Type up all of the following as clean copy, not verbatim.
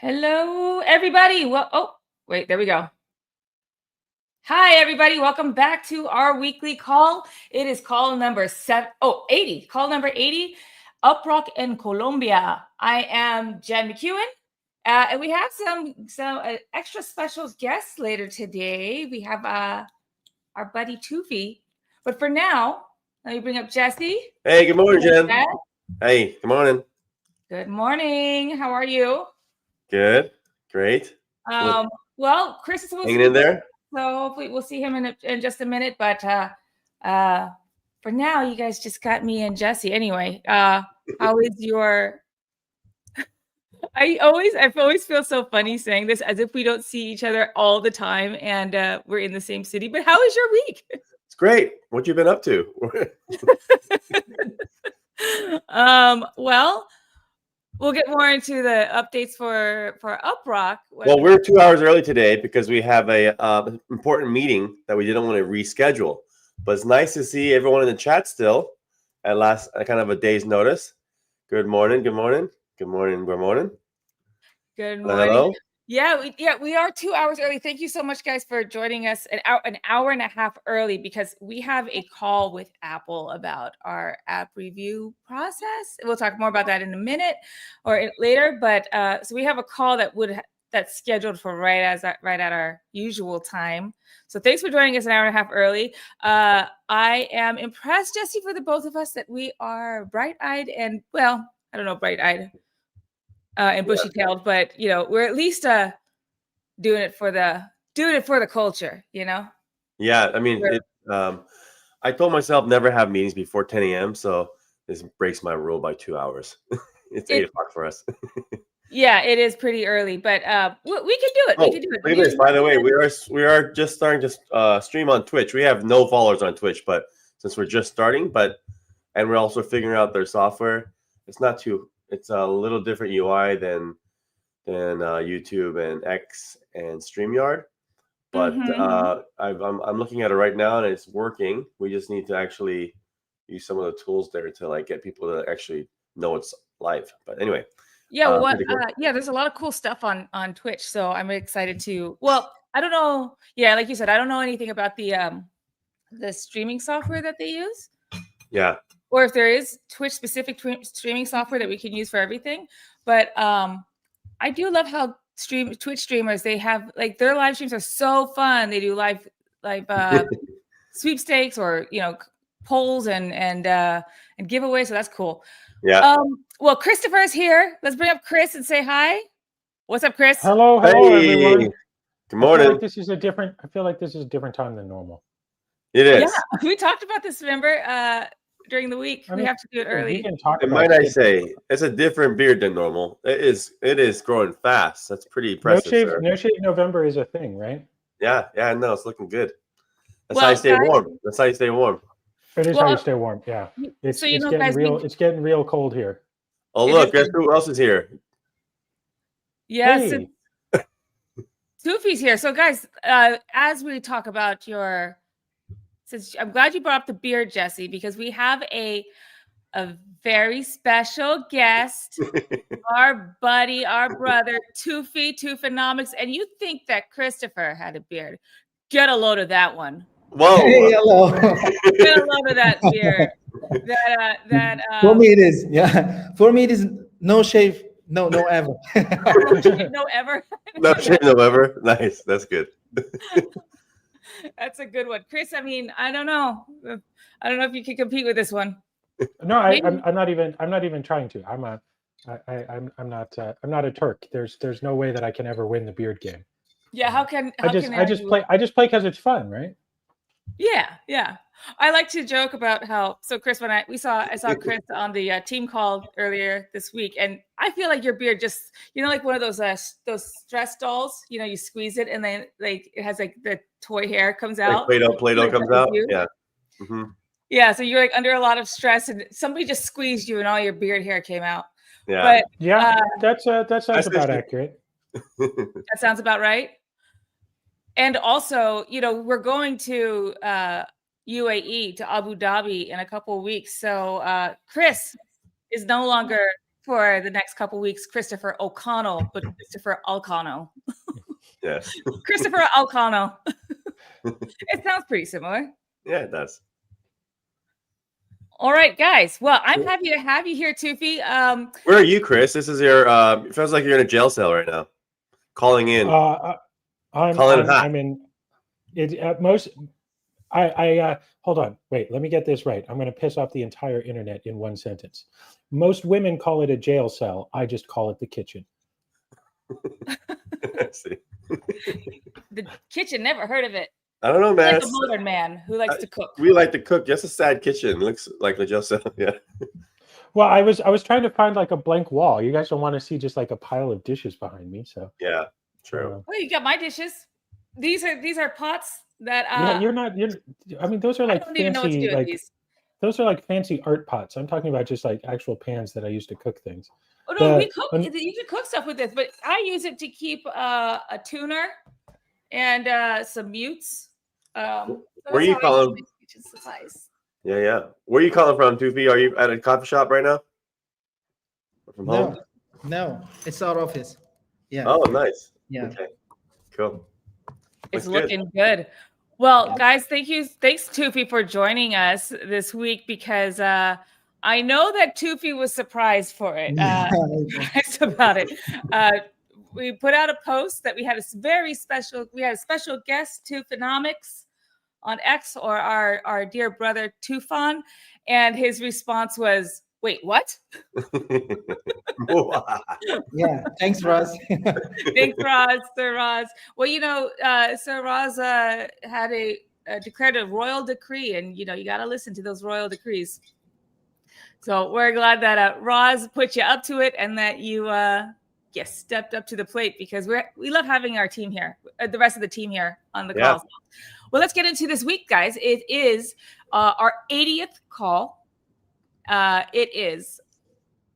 Hello, everybody. Well, oh, wait, there we go. Hi, everybody. Welcome back to our weekly call. It is call number 80. Call number 80, UpRock in Colombia. I am Jen McEwen, and we have some extra special guests later today. We have our buddy Tufi. But for now, let me bring up Jesse. Hey, good morning, Jen. Hey, good morning. Good morning. How are you? Good. Great. Well, Chris is supposed Hanging to be in there. So hopefully we'll see him in just a minute. But for now, you guys just got me and Jesse. Anyway, how is your? I always feel so funny saying this as if we don't see each other all the time and we're in the same city. But how is your week? It's great. What you been up to? Well, we'll get more into the updates for UpRock. Well, we're 2 hours early today because we have a important meeting that we didn't want to reschedule. But it's nice to see everyone in the chat still at last, kind of a day's notice. Good morning. Good morning. Good morning. Good morning. Good morning. Hello. Yeah, we are 2 hours early. Thank you so much, guys, for joining us an hour and a half early because we have a call with Apple about our app review process. We'll talk more about that in a minute or later. But so we have a call that's scheduled for right at our usual time. So thanks for joining us an hour and a half early. I am impressed, Jesse, for the both of us that we are bright-eyed and, well, I don't know, bright-eyed. And bushy-tailed, but we're at least doing it for the culture, Yeah, I mean, I told myself never have meetings before 10 a.m. So this breaks my rule by 2 hours. It's 8 o'clock for us. Yeah, it is pretty early, but we can do it. We can do it. Look at this. By the way, we are just starting to stream on Twitch. We have no followers on Twitch, but since we're just starting, and we're also figuring out their software, it's a little different UI than YouTube and X and StreamYard. But I'm looking at it right now, and it's working. We just need to actually use some of the tools there to get people to actually know it's live. But anyway. Yeah, there's a lot of cool stuff on Twitch, so I'm excited to. Well, I don't know. Yeah, like you said, I don't know anything about the streaming software that they use. Yeah. Or if there is Twitch specific streaming software that we can use for everything. But I do love how Twitch streamers, they have their live streams are so fun. They do live sweepstakes or polls and giveaways. So that's cool. Yeah. Well, Christopher's here. Let's bring up Chris and say hi. What's up, Chris? Hello, everyone. Good morning. I feel like this is a different time than normal. It is. Yeah, we talked about this. Remember, during the week, we have to do it early. We can talk about might I say, it's a different beard than normal. It is growing fast. That's pretty impressive. No shave November is a thing, right? Yeah. No, it's looking good. That's how you stay warm. That's how you stay warm. It is how you stay warm. Yeah, it's getting real cold here. Oh, look, guess who else is here? Yes, Tufi's here. So, guys, as we talk about I'm glad you brought up the beard, Jesse, because we have a very special guest, our buddy, our brother, Tufinomics. And you think that Christopher had a beard. Get a load of that one. Whoa. Hey, hello. Get a load of that beard. For me, it is. Yeah. For me, it is no shave. No ever. No ever. No shave, no ever. Nice. That's good. That's a good one, Chris. I mean, I don't know if you can compete with this one. No, I'm not even trying to. I'm not a Turk. There's no way that I can ever win the beard game. Yeah, I just play because it's fun, right? Yeah. I like to joke about how. So, Chris, I saw Chris on the team call earlier this week, and I feel like your beard just, like one of those stress dolls. You squeeze it, and then it has the toy hair comes out. Play-Doh comes out. Yeah. Mm-hmm. Yeah. So you're under a lot of stress, and somebody just squeezed you, and all your beard hair came out. Yeah. But that sounds about accurate. That sounds about right. And also, we're going to UAE, to Abu Dhabi in a couple of weeks. So Chris is no longer for the next couple weeks Christopher O'Connell, but Christopher O'Connell. Yes. Christopher O'Connell. It sounds pretty similar. Yeah, it does. All right, guys. Well, I'm happy to have you here, Tufi. Where are you, Chris? This is your. It feels like you're in a jail cell right now. Calling in. I'm in. It at most. I hold on. Wait. Let me get this right. I'm going to piss off the entire internet in one sentence. Most women call it a jail cell. I just call it the kitchen. See. The kitchen. Never heard of it. I don't know, man. Like a modern man who likes to cook. We like to cook. Just a sad kitchen. Looks like a jail cell. Yeah. Well, I was trying to find like a blank wall. You guys don't want to see just like a pile of dishes behind me, so. Yeah. True. Well, you got my dishes. These are pots that. Yeah, I mean, those are like fancy, like those are like fancy art pots. I'm talking about just like actual pans that I use to cook things. Oh no, you can cook stuff with this, but I use it to keep a tuner and some mutes. Where are you calling? Yeah. Where are you calling from, Tufi? Are you at a coffee shop right now? Or from home? No, it's our office. Yeah. Oh, nice. Yeah. Okay. Cool. It's looking good. Well, guys, thanks Tufi for joining us this week, because I know that Tufi was surprised for it. Surprised about it. We put out a post that we had a special guest, Tufanomics on X, or our dear brother Tufan, and his response was, "Wait, what?" Yeah, thanks, Roz. Thanks, Roz, Sir Roz. Well, Sir Roz had declared a royal decree, and you got to listen to those royal decrees. So we're glad that Roz put you up to it, and that you stepped up to the plate, because we love having our team here, the rest of the team here on the calls. Well, let's get into this week, guys. It is our 80th call. It is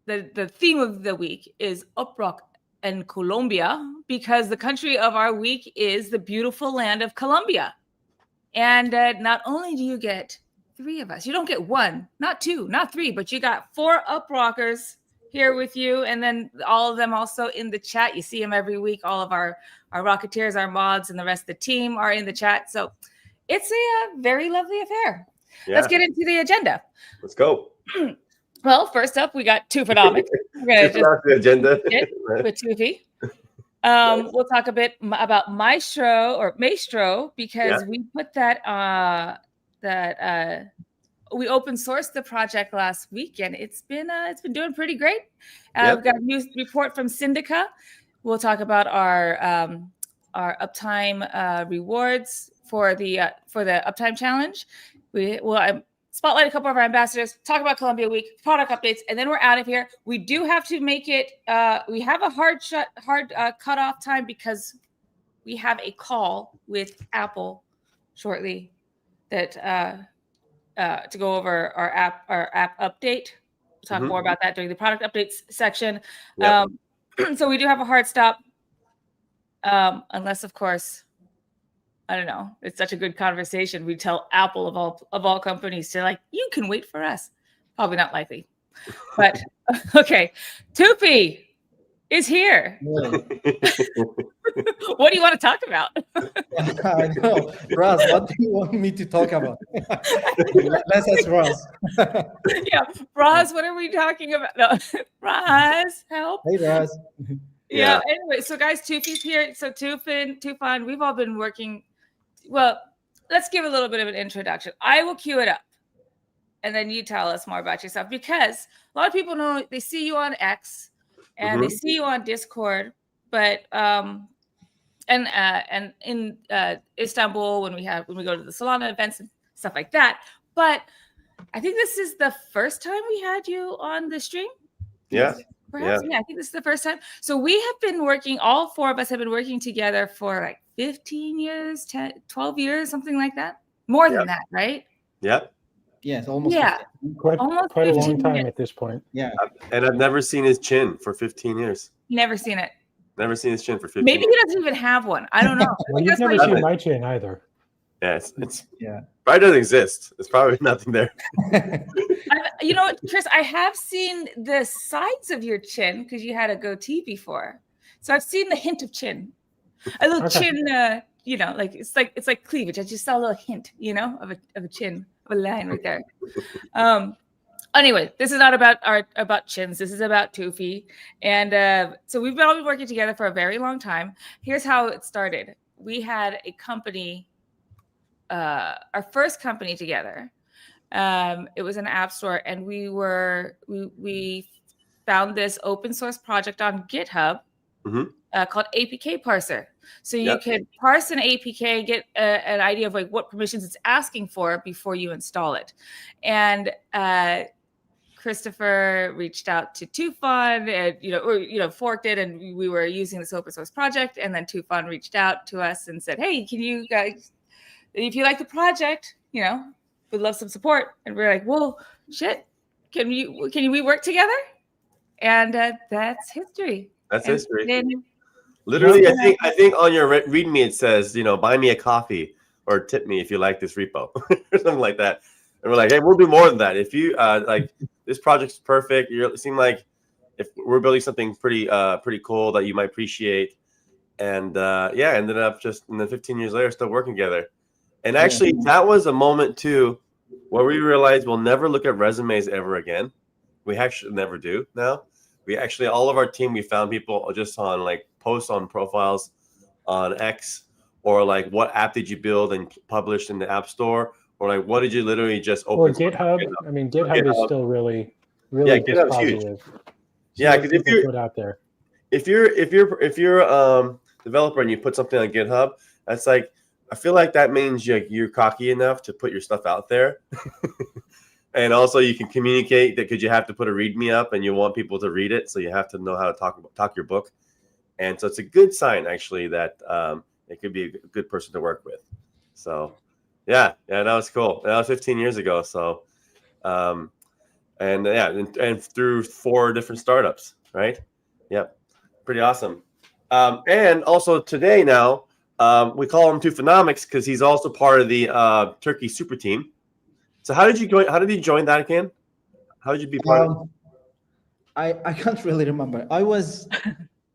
the theme of the week is UpRock and Colombia, because the country of our week is the beautiful land of Colombia. And not only do you get 3 of us, you don't get 1, not 2, not 3, but you got 4 UpRockers here with you, and then all of them also in the chat. You see them every week. All of our Rocketeers, our mods, and the rest of the team are in the chat. So it's a very lovely affair. Yeah. Let's get into the agenda. Let's go. Well, first up, we got Tufanomics. We're going to just the agenda with Tufi. We'll talk a bit about Maestro, because we put that we open sourced the project last week, and it's been doing pretty great. We've got a new report from Syndica. We'll talk about our uptime rewards for the uptime challenge. We will spotlight a couple of our ambassadors, talk about Colombia Week, product updates, and then we're out of here. We do have to make it. We have a hard cutoff time, because we have a call with Apple shortly that to go over our app update. We'll talk more about that during the product updates section. Yep. So we do have a hard stop, unless, of course, I don't know, it's such a good conversation. We tell Apple of all companies to you can wait for us. Probably not likely, but okay. Tufi is here. What do you want to talk about? I know, Roz. What do you want me to talk about? Let's ask Roz. Yeah, Roz. What are we talking about? No. Roz, help. Hey, Roz. Yeah. Anyway, so guys, Tufi's here. So Tufan, we've all been working. Well, let's give a little bit of an introduction. I will cue it up, and then you tell us more about yourself, because a lot of people know, they see you on X and they see you on Discord, but and in Istanbul when we go to the Solana events and stuff like that. But I think this is the first time we had you on the stream. Yeah. Perhaps, yeah, I think this is the first time. So we have been working, all 4 of us have been working together for 15 years, 12 years, something like that. More than that, right? Yep. Yes, almost. Yeah. Quite a long time at this point. Yeah. And I've never seen his chin for 15 years. Never seen it. Never seen his chin for 15 Maybe years. he doesn't even have one. I don't know. Well, you've never seen my chin either. Yeah, it's yeah. Probably doesn't exist. There's probably nothing there. You know what, Chris? I have seen the sides of your chin because you had a goatee before, so I've seen the hint of chin, a little chin. You know, like it's like cleavage. I just saw a little hint, you know, of a chin, of a line right there. Anyway, this is not about chins. This is about Tufi, and so we've all been working together for a very long time. Here's how it started. We had a company, our first company together. It was an app store, and we found this open source project on GitHub called APK Parser. So you could parse an APK, get an idea of like what permissions it's asking for before you install it. And Christopher reached out to Tufan and forked it, and we were using this open source project. And then Tufan reached out to us and said, "Hey, can you guys, if you like the project, we'd love some support." And we're like, "Well, shit, can we work together?" And that's history. That's history. Literally, I think on your README it says, buy me a coffee or tip me if you like this repo or something like that. And we're like, hey, we'll do more than that. If you like, this project's perfect. It seemed like if we're building something pretty cool that you might appreciate. And ended up just, and then 15 years later, still working together. And actually, that was a moment too where we realized we'll never look at resumes ever again. We actually never do now. We actually, all of our team, we found people just on like posts on profiles on X, or like what app did you build and publish in the App Store, or like what did you literally just open? Or GitHub. I mean, GitHub is still really GitHub's huge. Yeah, because if you're put out there, if you're a developer and you put something on GitHub, that's like, I feel like that means you're cocky enough to put your stuff out there. And also you can communicate that because you have to put a README up and you want people to read it. So you have to know how to talk your book. And so it's a good sign actually that it could be a good person to work with. So yeah, that was cool. That was 15 years ago. So and through 4 different startups, right? Yep. Pretty awesome. And also today now, we call him Tufanomics because he's also part of the Turkey super team. So how did you join that again? How did you be part of it? I can't really remember. I was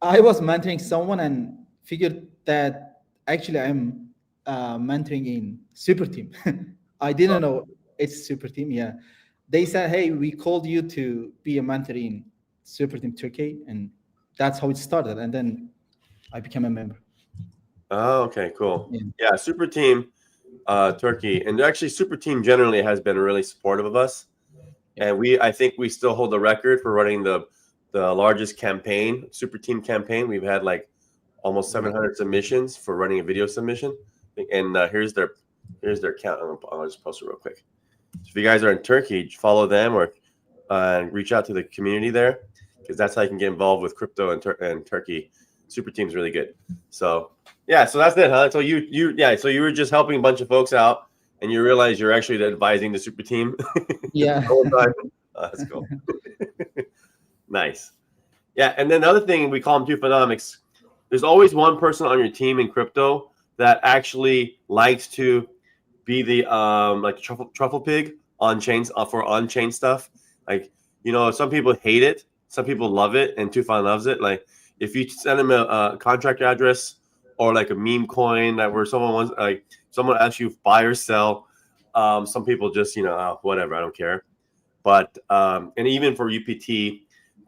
mentoring someone and figured that actually I'm mentoring in super team. I didn't know it's super team. Yeah, they said, hey, we called you to be a mentor in super team Turkey, and that's how it started. And then I became a member. Oh, okay, cool. Yeah, super team. Turkey, and actually super team generally has been really supportive of us, and I think we still hold the record for running the largest campaign, super team campaign. We've had like almost 700 submissions for running a video submission, and here's their count. I'll just post it real quick. So if you guys are in Turkey, follow them or reach out to the community there, because that's how you can get involved with crypto and Turkey. Super team's really good. So yeah, so that's it, huh? So so you were just helping a bunch of folks out, and you realize you're actually advising the super team. Yeah. Oh, that's cool. Nice. Yeah, and then the other thing we call them Tufanomics. There's always one person on your team in crypto that actually likes to be the like truffle pig on chains for on chain stuff. Like some people hate it, some people love it, and Tufan loves it. Like if you send them a contract address or like a meme coin that where someone asks you buy or sell, some people just whatever, I don't care. But and even for UPT,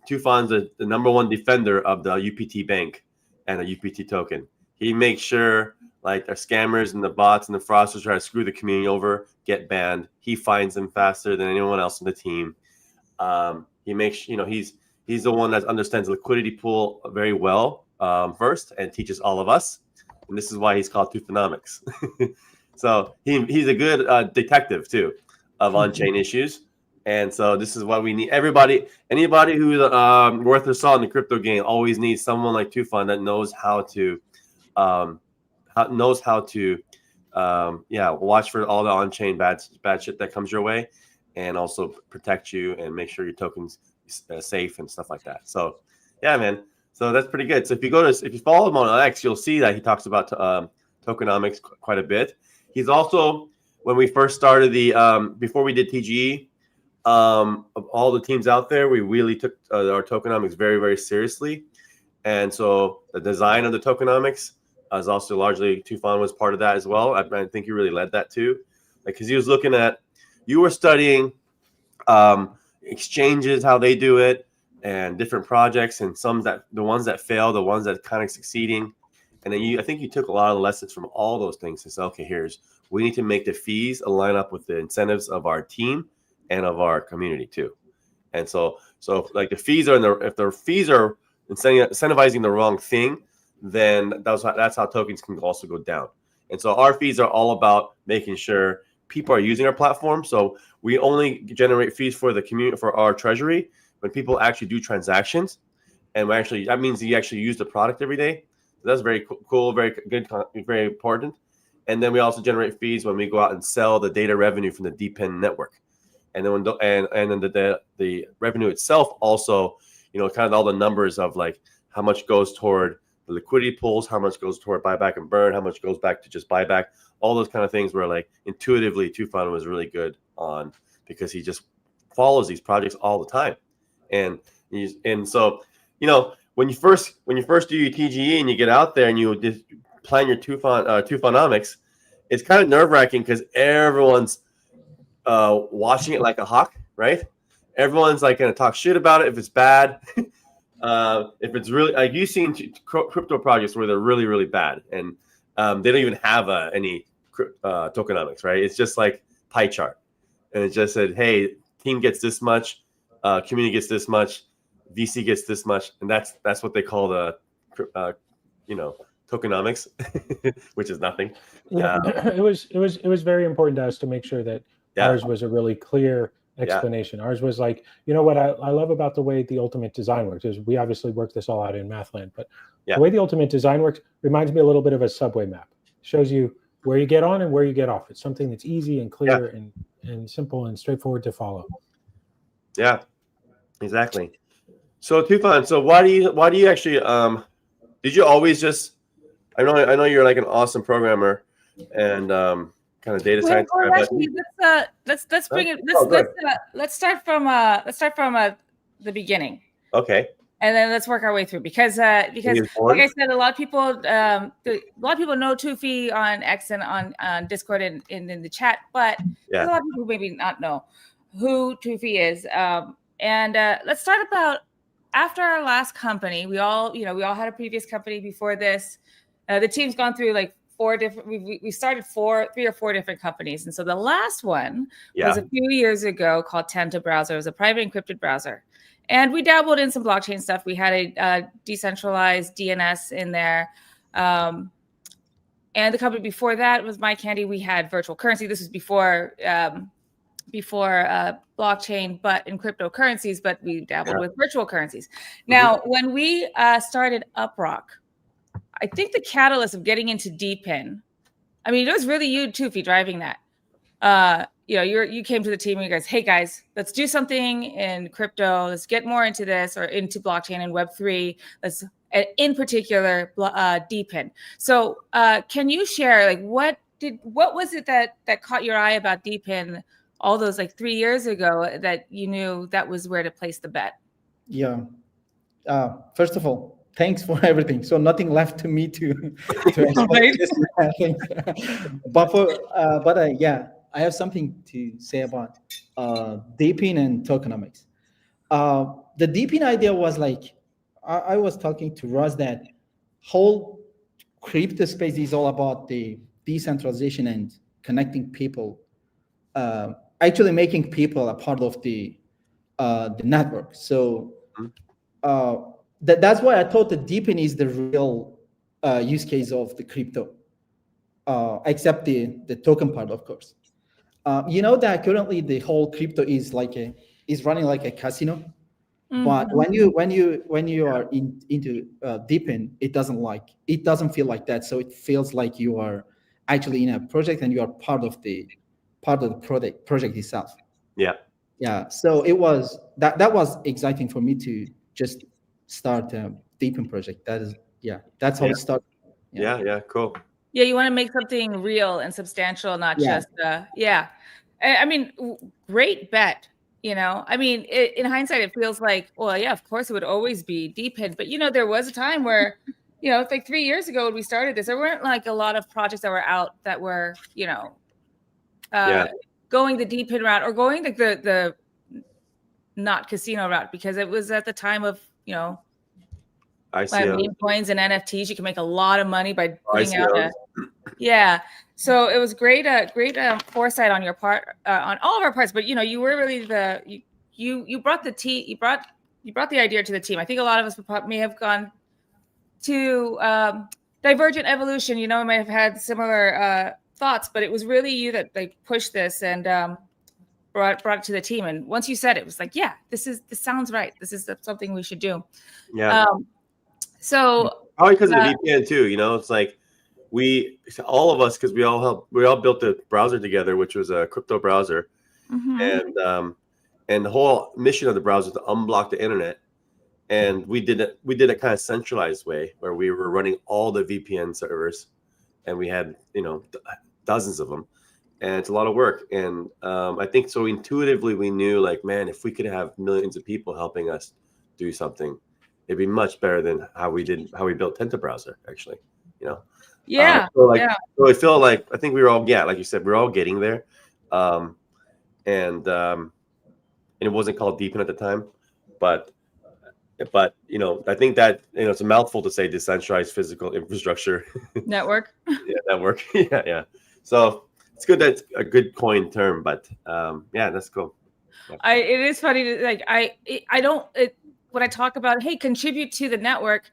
Tufan's the number one defender of the UPT bank and the UPT token. He makes sure like the scammers and the bots and the fraudsters try to screw the community over, get banned. He finds them faster than anyone else on the team. He makes he's the one that understands the liquidity pool very well first and teaches all of us. And this is why he's called Tufanomics. So he's a good detective too of on-chain issues. And so this is what we need. Anybody who's worth their salt in the crypto game always needs someone like Tufan that knows how to watch for all the on-chain bad shit that comes your way, and also protect you and make sure your token's safe and stuff like that. So yeah, man. So that's pretty good. So if you follow him on X, you'll see that he talks about tokenomics quite a bit. He's also when we first started before we did TGE, of all the teams out there, we really took our tokenomics very, very seriously. And so the design of the tokenomics is also largely, Tufan was part of that as well. I think you really led that too. Because he was looking at, you were studying exchanges, how they do it, and different projects, and the ones that fail, the ones that kind of succeeding. And then I think you took a lot of lessons from all those things and said, okay, we need to make the fees align up with the incentives of our team and of our community too. And so like the fees if the fees are incentivizing the wrong thing, then that's how tokens can also go down. And so our fees are all about making sure people are using our platform. So we only generate fees for the community, for our treasury, when people actually do transactions. And that means you actually use the product every day. So that's very cool, very good, very important. And then we also generate fees when we go out and sell the data revenue from the DPIN network. And then the revenue itself also, kind of all the numbers of like how much goes toward the liquidity pools, how much goes toward buyback and burn, how much goes back to just buyback, all those kind of things where like intuitively Tufan was really good on, because he just follows these projects all the time. And so, when you first do your TGE and you get out there and you just plan your Tufanomics, it's kind of nerve-wracking because everyone's watching it like a hawk, right? Everyone's like going to talk shit about it if it's bad. If it's really, like, you've seen crypto projects where they're really, really bad, and they don't even have any tokenomics, right? It's just like pie chart, and it just said, hey, team gets this much, community gets this much, VC gets this much, and that's what they call the tokenomics, which is nothing. Yeah, it was very important to us to make sure that ours was a really clear explanation. Ours was like, what I love about the way the ultimate design works is we obviously work this all out in Mathland, but the way the ultimate design works reminds me a little bit of a subway map. It shows you where you get on and where you get off. It's something that's easy and clear and simple and straightforward to follow. Yeah, exactly. So Tufan, so why do you actually did you always just, I know you're like an awesome programmer and kind of data science guy, actually, let's bring it. Let's start from the beginning. Okay. And then let's work our way through because like I said, a lot of people know Tufi on X and on Discord and in the chat, but there's a lot of people who maybe not know who Tufi is. And let's start about after our last company. We all had a previous company before this. The team's gone through like we started 3 or 4 different companies. And so the last one was a few years ago called Tenta Browser. It was a private encrypted browser. And we dabbled in some blockchain stuff. We had a decentralized DNS in there. And the company before that was MyCandy. We had virtual currency. This was before blockchain, but in cryptocurrencies, but we dabbled with virtual currencies. Now, when we started UpRock, I think the catalyst of getting into DPIN, I mean, it was really you, Tufi, driving that. You came to the team and you guys, hey guys, let's do something in crypto. Let's get more into this or into blockchain and Web3. Let's, in particular, DPIN. So, can you share like what was it that caught your eye about DPIN all those like 3 years ago that you knew that was where to place the bet? Yeah. First of all, thanks for everything. So nothing left to me to explain this. But I have something to say about DPIN and tokenomics. The DPIN idea was like, I was talking to Ross that whole crypto space is all about the decentralization and connecting people, actually making people a part of the network. So that's why I thought the DPIN is the real use case of the crypto, except the token part, of course. That currently the whole crypto is running like a casino. But when you are into DPIN, it doesn't feel like that. So it feels like you are actually in a project and you are part of the project itself. Yeah. So it was that was exciting for me to just start a DPIN project. That's how it started. Yeah, cool. Yeah, you want to make something real and substantial, not just yeah. I mean, great bet. You know, I mean, in hindsight, it feels like, well, yeah, of course it would always be DPIN, but you know, there was a time where, you know, it's like 3 years ago when we started this, there weren't like a lot of projects that were out that were, you know, going the DPIN route or going the not casino route, because it was at the time of, you know, meme coins and NFTs. You can make a lot of money by putting out so it was great foresight on your part, on all of our parts. But you know, you were really you brought you brought the idea to the team. I think a lot of us may have gone to divergent evolution. You know, we might have had similar thoughts, but it was really you that like pushed this and brought it to the team. And once you said it, was like, yeah, this sounds right. This is something we should do. Yeah. So probably because of the VPN too. You know, it's like all of us, because we all built a browser together, which was a crypto browser, and the whole mission of the browser was to unblock the internet. And we did it kind of centralized way where we were running all the VPN servers, and we had, you know, dozens of them, and it's a lot of work. And I think so intuitively we knew, like, man, if we could have millions of people helping us do something, it'd be much better than how we built Tenta browser, actually, you know. So it felt like, I think we were all, like you said, we were all getting there, and it wasn't called DPIN at the time, but you know, I think that, you know, it's a mouthful to say decentralized physical infrastructure network. Network. Yeah. So it's good, that's a good coined term, but yeah, that's cool. It is funny to, like, when I talk about, hey, contribute to the network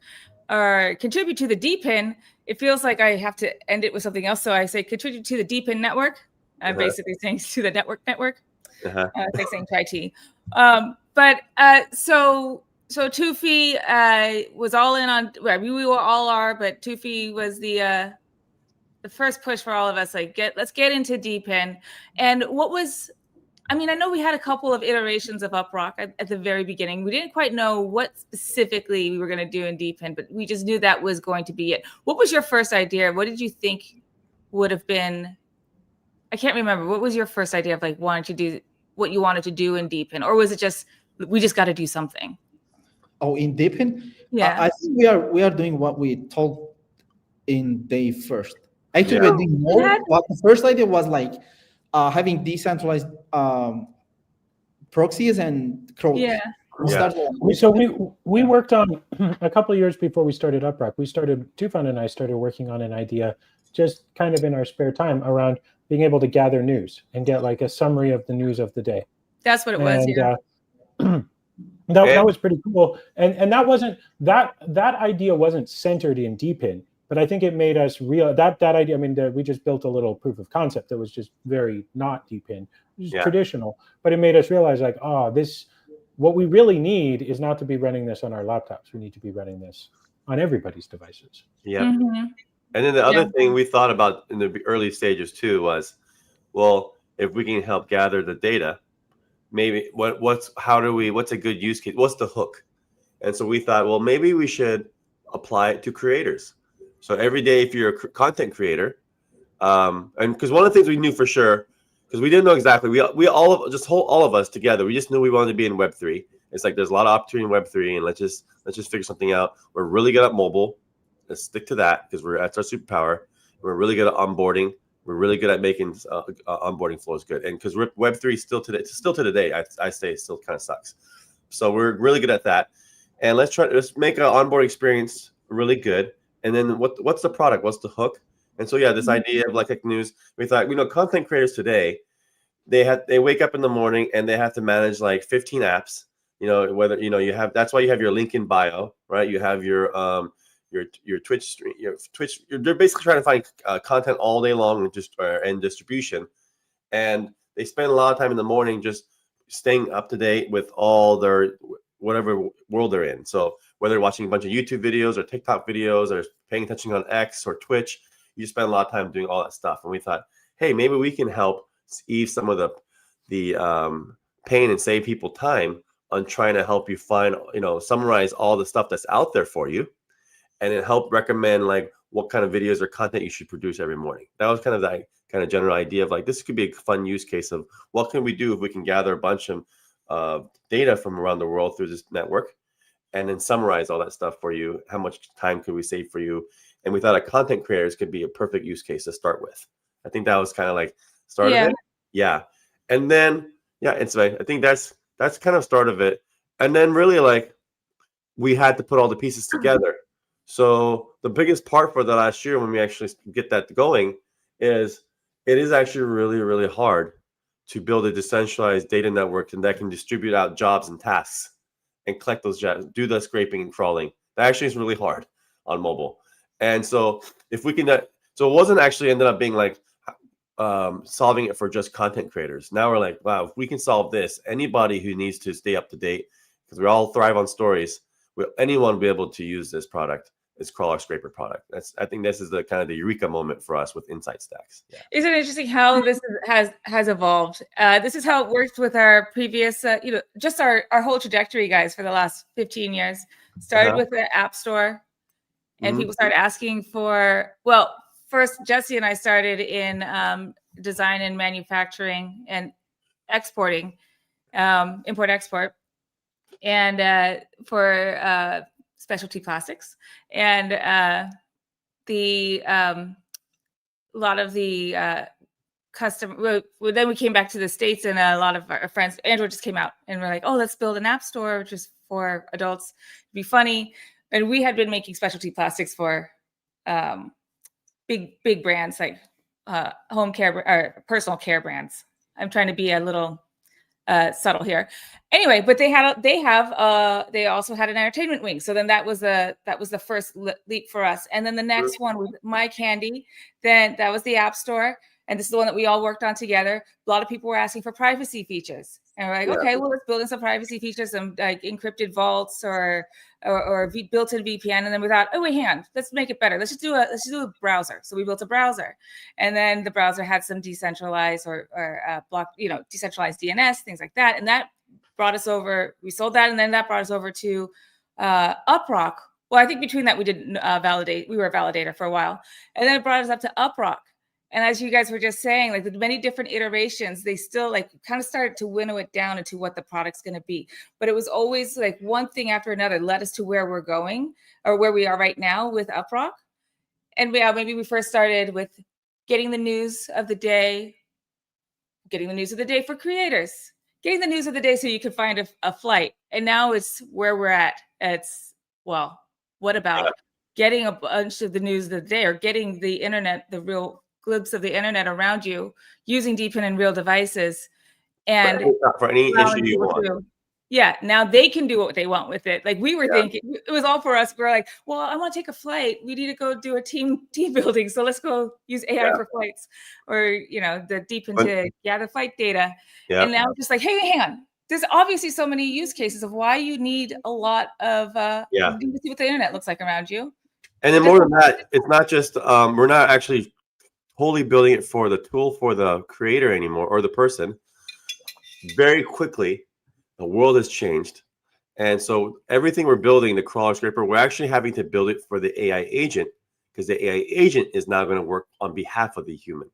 or contribute to the DPIN, it feels like I have to end it with something else. So I say contribute to the DPIN network. I'm basically saying to the network. It's like saying to IT. So Tufi was all in on, we all are, but Tufi was the first push for all of us. Like, let's get into DPIN. And what was, I mean, I know we had a couple of iterations of UpRock at the very beginning. We didn't quite know what specifically we were going to do in DPIN, but we just knew that was going to be it. What was your first idea? What did you think would have been? I can't remember. What was your first idea of like wanting to do what you wanted to do in DPIN, or was it just we just got to do something? Oh, in DPIN, yeah, I think we are doing what we told in day first. Actually, we're doing more. But the first idea was like having decentralized proxies and crawlers. We worked on a couple of years before we started UpRock. Tufan and I started working on an idea just kind of in our spare time around being able to gather news and get like a summary of the news of the day. That's what it was. That was pretty cool. And that idea wasn't centered in DPIN, but I think it made us real that idea. I mean, we just built a little proof of concept that was just very not DPIN, traditional, but it made us realize like, what we really need is not to be running this on our laptops. We need to be running this on everybody's devices. Yeah. And then the other thing we thought about in the early stages too was, well, if we can help gather the data, maybe what's a good use case? What's the hook? And so we thought, well, maybe we should apply it to creators. So every day, if you're a content creator, and because one of the things we knew for sure, because we didn't know exactly, all of us together, we just knew we wanted to be in Web3. It's like there's a lot of opportunity in Web3, and let's just figure something out. We're really good at mobile. Let's stick to that because that's our superpower. We're really good at onboarding. We're really good at making onboarding flows good. And because Web3 still to today, I say it still kind of sucks. So we're really good at that. And let's make an onboarding experience really good. And then what's the product? What's the hook? And so this idea of like news, we thought, content creators today, they wake up in the morning and they have to manage like 15 apps. Whether you have, that's why you have your link in bio, right? You have your Twitch stream, they're basically trying to find content all day long and distribution. And they spend a lot of time in the morning just staying up to date with all their whatever world they're in. So whether they're watching a bunch of YouTube videos or TikTok videos or paying attention on X or Twitch, you spend a lot of time doing all that stuff. And we thought, hey, maybe we can help ease some of the pain and save people time on trying to help you find, summarize all the stuff that's out there for you, and then help recommend like what kind of videos or content you should produce every morning. That was kind of the kind of general idea of like, this could be a fun use case of what can we do if we can gather a bunch of data from around the world through this network, and then summarize all that stuff for you. How much time could we save for you? And we thought a content creators could be a perfect use case to start with. I think that was kind of like start of it. Yeah. And then, yeah, and so I think that's kind of start of it. And then really like we had to put all the pieces together. So the biggest part for the last year when we actually get that going is it is actually really, really hard to build a decentralized data network and that can distribute out jobs and tasks and collect those jobs, do the scraping and crawling. That actually is really hard on mobile. And so if we can, so it wasn't actually ended up being like solving it for just content creators. Now we're like, wow, if we can solve this, anybody who needs to stay up to date, because we all thrive on stories, will anyone be able to use this product, this crawler scraper product? I think this is the kind of the eureka moment for us with Insight Stacks. Yeah. Isn't it interesting how this has evolved? This is how it worked with our previous, just our whole trajectory, guys, for the last 15 years. Started with the App Store, and people started asking for, well, first, Jesse and I started in design and manufacturing and exporting, import-export, and for specialty plastics. And a lot of the then we came back to the States, and a lot of our friends, Android just came out, and we're like, oh, let's build an app store, which is for adults. It'd be funny. And we had been making specialty plastics for big brands like home care or personal care brands. I'm trying to be a little subtle here. Anyway, but they also had an entertainment wing. So then that was the first leap for us. And then the next one was My Candy. Then that was the App Store. And this is the one that we all worked on together. A lot of people were asking for privacy features. And we're like, okay, well, let's build in some privacy features, some like encrypted vaults or built-in VPN. And then we thought, oh, wait, hang on, let's make it better. Let's just do a browser. So we built a browser, and then the browser had some decentralized or decentralized DNS, things like that. And that brought us over. We sold that, and then that brought us over to UpRock. Well, I think between that we did validate. We were a validator for a while, and then it brought us up to UpRock. And as you guys were just saying, like the many different iterations, they still like kind of started to winnow it down into what the product's going to be. But it was always like one thing after another led us to where we're going or where we are right now with UpRock. And maybe we first started with getting the news of the day, for creators, getting the news of the day so you could find a flight. And now it's where we're at. It's, well, what about getting a bunch of the news of the day or getting the internet, the real glimpse of the internet around you using DeepIn and real devices, and for any issue you want. Now they can do what they want with it. Like we were thinking, it was all for us. We're like, well, I want to take a flight. We need to go do a team building, so let's go use AI for flights, or the DeepIn to gather flight data. And now just like, hey, hang on. There's obviously so many use cases of why you need a lot of you need to see what the internet looks like around you. And then more than that, it's not just we're not actually wholly building it for the tool for the creator anymore or the person. Very quickly, the world has changed. And so everything we're building, the crawler scraper, we're actually having to build it for the AI agent, because the AI agent is now going to work on behalf of the human.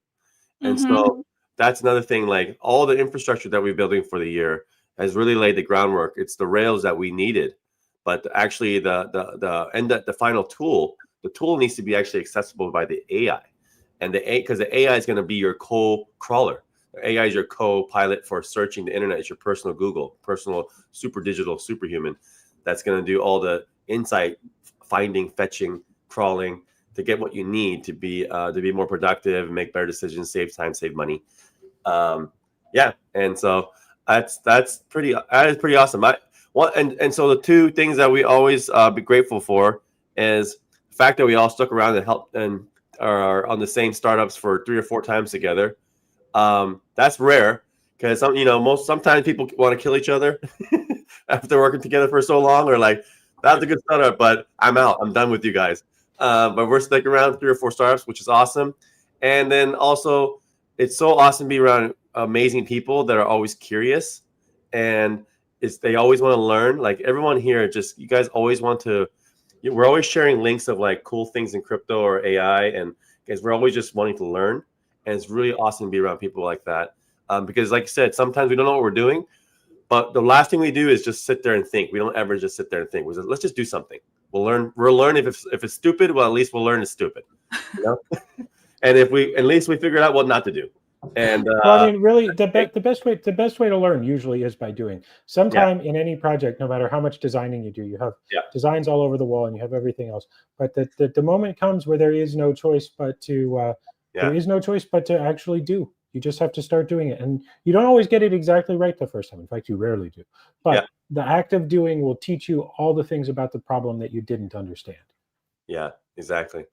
And so that's another thing, like all the infrastructure that we're building for the year has really laid the groundwork. It's the rails that we needed, but actually the final tool, the tool needs to be actually accessible by the AI. And because the AI is going to be your co-crawler. The AI is your co-pilot for searching the internet. It's your personal Google, personal super digital superhuman that's going to do all the insight finding, fetching, crawling to get what you need to be more productive, make better decisions, save time, save money. And so that is pretty awesome. And so the two things that we always be grateful for is the fact that we all stuck around and helped and are on the same startups for 3 or 4 times together. That's rare, because sometimes people want to kill each other after working together for so long, or like, that's a good startup, but I'm out. I'm done with you guys. But we're sticking around 3 or 4 startups, which is awesome. And then also, it's so awesome to be around amazing people that are always curious, and they always want to learn. Like everyone here, you guys always want to. we're always sharing links of like cool things in crypto or AI, and because we're always just wanting to learn, and it's really awesome to be around people like that. Because like I said, sometimes we don't know what we're doing, but the last thing we do is just sit there and think. We don't ever just sit there and think. Let's just do something. We'll learn if it's stupid. Well, at least we'll learn it's stupid. You know? And at least we figure out what not to do. And well, I mean, really, the best way to learn usually is by doing. Sometime in any project, no matter how much designing you do, you have designs all over the wall and you have everything else. But the moment comes where there is no choice but to actually do. You just have to start doing it, and you don't always get it exactly right the first time. In fact, you rarely do. But the act of doing will teach you all the things about the problem that you didn't understand. Yeah, exactly.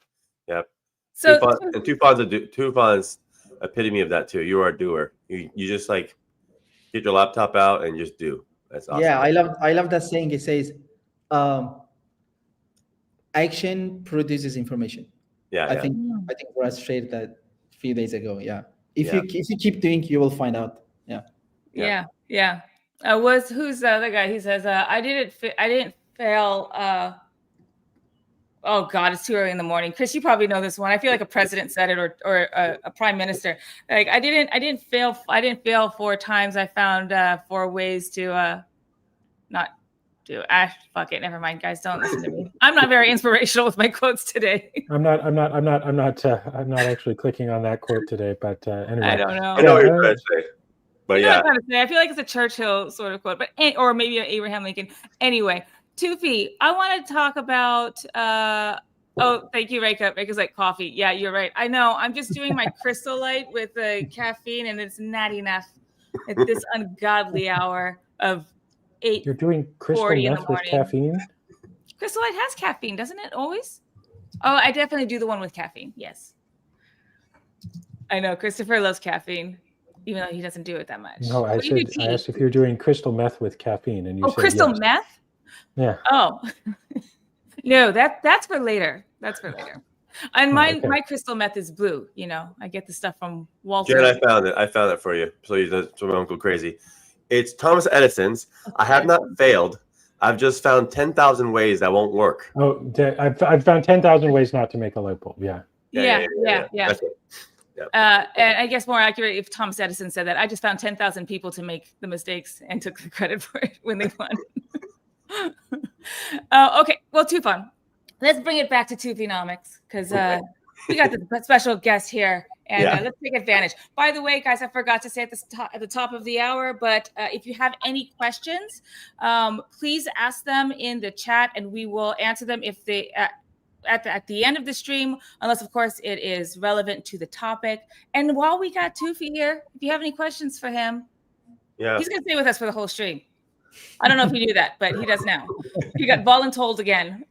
Yeah. So Tufan's epitome of that too. You are a doer. You just like get your laptop out and just do. That's awesome. Yeah, I love that saying. It says, action produces information. Yeah, I think Russ shared that a few days ago. Yeah. If you keep doing, you will find out. Yeah. Who's the other guy? He says, I didn't fail. Oh God, it's too early in the morning. Chris, you probably know this one. I feel like a president said it, or a prime minister. Like I didn't fail 4 times. I found 4 ways to not do. Fuck it. Never mind, guys. Don't listen to me. I'm not very inspirational with my quotes today. I'm not actually clicking on that quote today, but anyway. I don't know. I know what you're trying to say. But I feel like it's a Churchill sort of quote, but or maybe an Abraham Lincoln. Anyway, Tufi, I want to talk about. Oh, thank you, Reka. Reka's like coffee. Yeah, you're right. I know. I'm just doing my Crystal Light with the caffeine, and it's not enough at this ungodly hour of 8. You're doing crystal meth with caffeine? Crystal Light has caffeine, doesn't it? Always? Oh, I definitely do the one with caffeine. Yes. I know. Christopher loves caffeine, even though he doesn't do it that much. No, I asked if you're doing crystal meth with caffeine, and you said crystal yes. meth? Yeah. Oh. No, that's for later. That's for later. And my crystal meth is blue. You know, I get the stuff from Walter. Jared, I found it for you, so you don't go crazy. It's Thomas Edison's. Okay. I have not failed. I've just found 10,000 ways that won't work. Oh, I've found 10,000 ways not to make a light bulb. Yeah. Yeah. That's it. Yep. And I guess more accurate if Thomas Edison said that. I just found 10,000 people to make the mistakes and took the credit for it when they won. Okay, well, Tufan, let's bring it back to Tufinomics because we got the special guest here, and let's take advantage. By the way, guys, I forgot to say at the top of the hour, but if you have any questions, please ask them in the chat, and we will answer them if they at the end of the stream, unless of course it is relevant to the topic. And while we got Tufi here, if you have any questions for him, he's gonna stay with us for the whole stream. I don't know if he knew that, but he does now. He got voluntold again.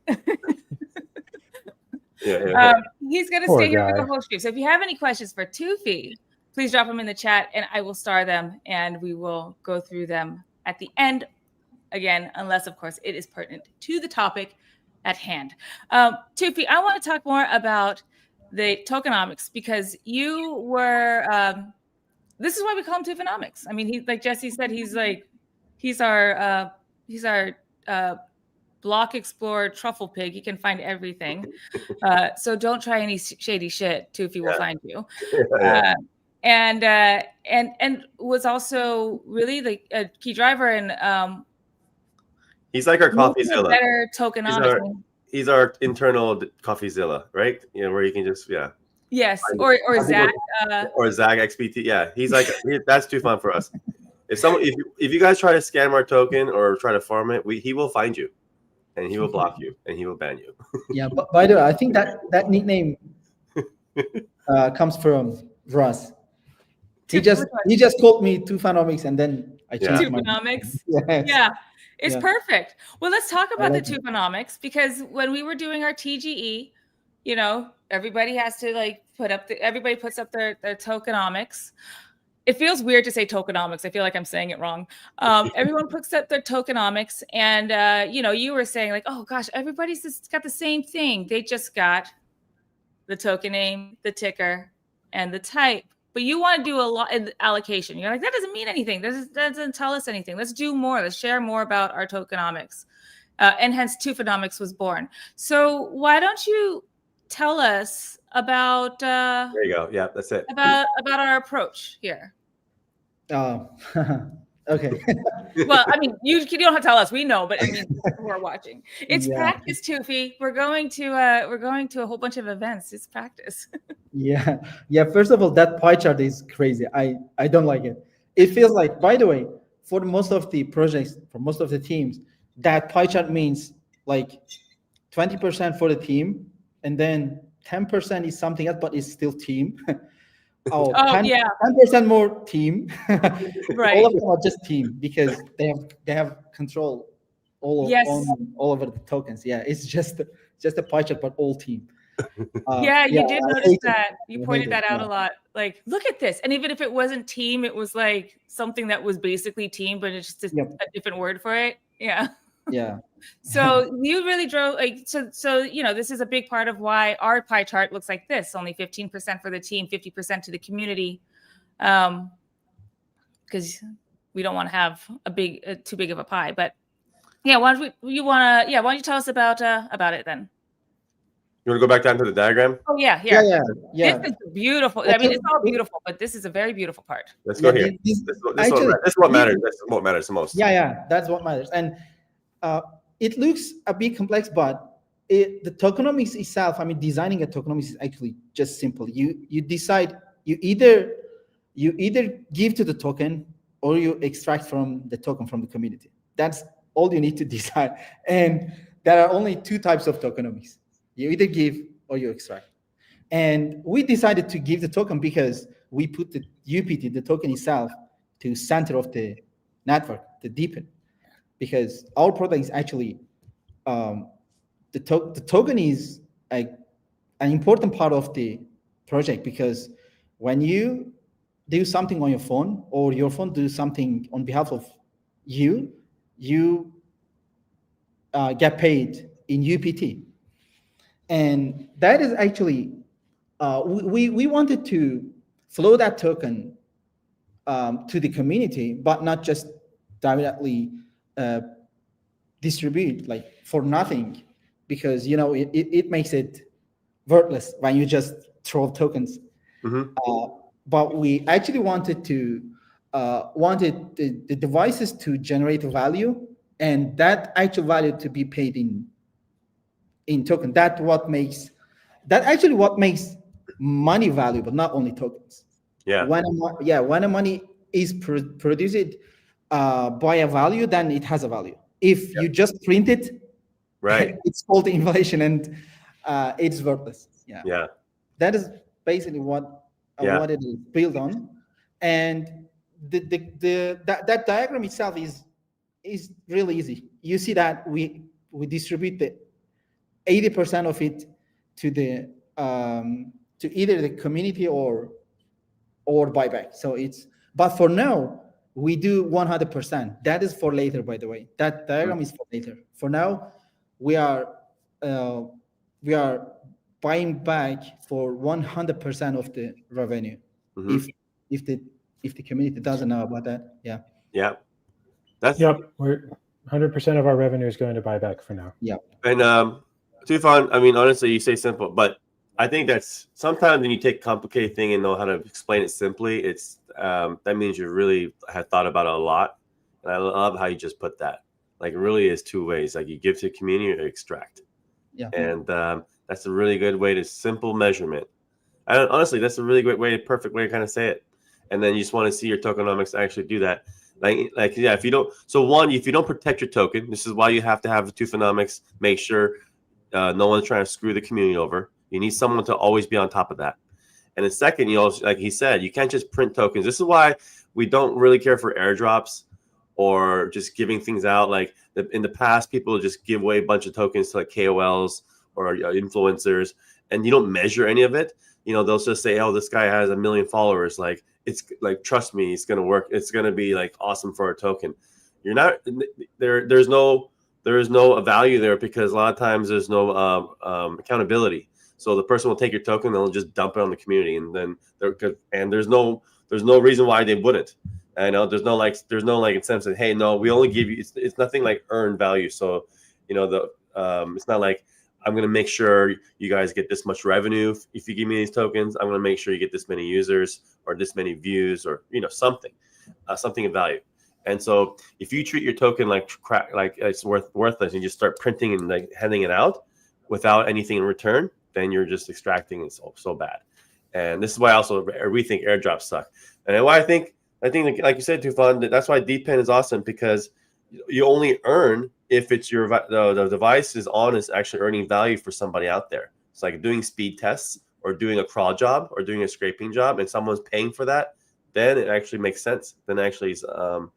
He's going to stay here for the whole stream. So if you have any questions for Tufi, please drop them in the chat and I will star them and we will go through them at the end again, unless, of course, it is pertinent to the topic at hand. Tufi, I want to talk more about the tokenomics because you were, this is why we call him Tufinomics. I mean, he, like Jesse said, he's our block explorer truffle pig. He can find everything. So don't try any shady shit. Tufi will find you. And was also really the key driver in he's like our CoffeeZilla. Better tokenomics. He's our internal CoffeeZilla, right? You know, where you can just Yes, or Zag. Or Zag XBT. Yeah, he's like that's too fun for us. If you guys try to scam our token or try to farm it, he will find you, and he will block you, and he will ban you. Yeah, but by the way, I think that nickname comes from Russ. He just called me Tufanomics, and then I changed Tufanomics. Yeah, it's perfect. Well, let's talk about the Tufanomics because when we were doing our TGE, you know, everybody has to everybody puts up their tokenomics. It feels weird to say tokenomics. I feel like I'm saying it wrong. Everyone puts up their tokenomics, and you know, you were saying like, oh gosh, everybody's just got the same thing. They just got the token name, the ticker, and the type. But you want to do a lot in allocation. You're like, that doesn't mean anything. That doesn't tell us anything. Let's do more. Let's share more about our tokenomics. and hence Twofonomics was born. So why don't you tell us about there you go. Yeah, that's it. About our approach here. Okay. Well, I mean, you don't have to tell us. We know, but I mean, we're watching. It's practice, Tufi. We're going to a whole bunch of events. It's practice. Yeah. First of all, that pie chart is crazy. I don't like it. It feels like, by the way, for most of the projects, for most of the teams, that pie chart means like 20% for the team, and then 10% is something else, but it's still team. 10% more team. Right. All of them are just team because they have control all over the tokens. Yeah, it's just a pie chart, but all team. You did notice that. You pointed that out a lot. Like, look at this. And even if it wasn't team, it was like something that was basically team, but it's just a different word for it. Yeah. Yeah. So you really drove so this is a big part of why our pie chart looks like this. Only 15% for the team, 50% to the community. Because we don't want to have too big of a pie. But yeah, why don't you tell us about it then? You want to go back down to the diagram? Oh yeah. This is beautiful. I mean, it's all beautiful, but this is a very beautiful part. Let's go here. This is what matters. This is what matters the most. Yeah, that's what matters. And it looks a bit complex, but the tokenomics itself, I mean, designing a tokenomics is actually just simple. You decide, you either give to the token or you extract from the token from the community. That's all you need to decide. And there are only two types of tokenomics. You either give or you extract. And we decided to give the token because we put the UPT, the token itself, to center of the network, the deepen. Because our product is actually, the token is an important part of the project, because when you do something on your phone or your phone do something on behalf of you get paid in UPT. And that is actually, we wanted to flow that token to the community, but not just directly distribute like for nothing, because it makes it worthless when you just throw tokens. But we actually wanted the devices to generate value, and that actual value to be paid in token. That's what makes money valuable, not only tokens. When a money is produced by a value, then it has a value. If you just print it, right, it's called inflation, and it's worthless. That is basically what it is built on. And that diagram itself is really easy. You see that we distribute the 80% of it to the to either the community or buyback. So but for now we do 100%. That is for later, by the way. That diagram is for later. For now, we are buying back for 100% of the revenue. If the community doesn't know about that, we're 100% of our revenue is going to buyback for now. And Tufan, I mean, honestly, you say simple, but I think that's sometimes when you take a complicated thing and know how to explain it simply, it's that means you really have thought about it a lot. And I love how you just put that. Like, it really is two ways. Like, you give to the community or extract. And that's a really good way to simple measurement. And honestly, that's a really great way, perfect way to kind of say it. And then you just want to see your tokenomics actually do that. If you don't protect your token, this is why you have to have Twofonomics. Make sure no one's trying to screw the community over. You need someone to always be on top of that. And then second, like he said, you can't just print tokens. This is why we don't really care for airdrops or just giving things out. Like in the past, people just give away a bunch of tokens to like KOLs or influencers, and you don't measure any of it. They'll just say, "Oh, this guy has 1 million followers. Like, it's like, trust me, it's gonna work. It's gonna be like awesome for a token." You're not there. There is no value there, because a lot of times there's no accountability. So the person will take your token, they'll just dump it on the community, and then there's no reason why they wouldn't. I know there's no incentive. Hey, no, we only give you. It's nothing like earned value. So it's not like I'm going to make sure you guys get this much revenue if you give me these tokens. I'm going to make sure you get this many users or this many views or something of value. And so if you treat your token like it's worthless, and you just start printing and like handing it out without anything in return, then you're just extracting it so bad. And this is why also we think airdrops suck. And why I think like you said, Tufan, that's why DPen is awesome, because you only earn if it's the device is actually earning value for somebody out there. It's like doing speed tests or doing a crawl job or doing a scraping job, and someone's paying for that. Then it actually makes sense. Then it actually is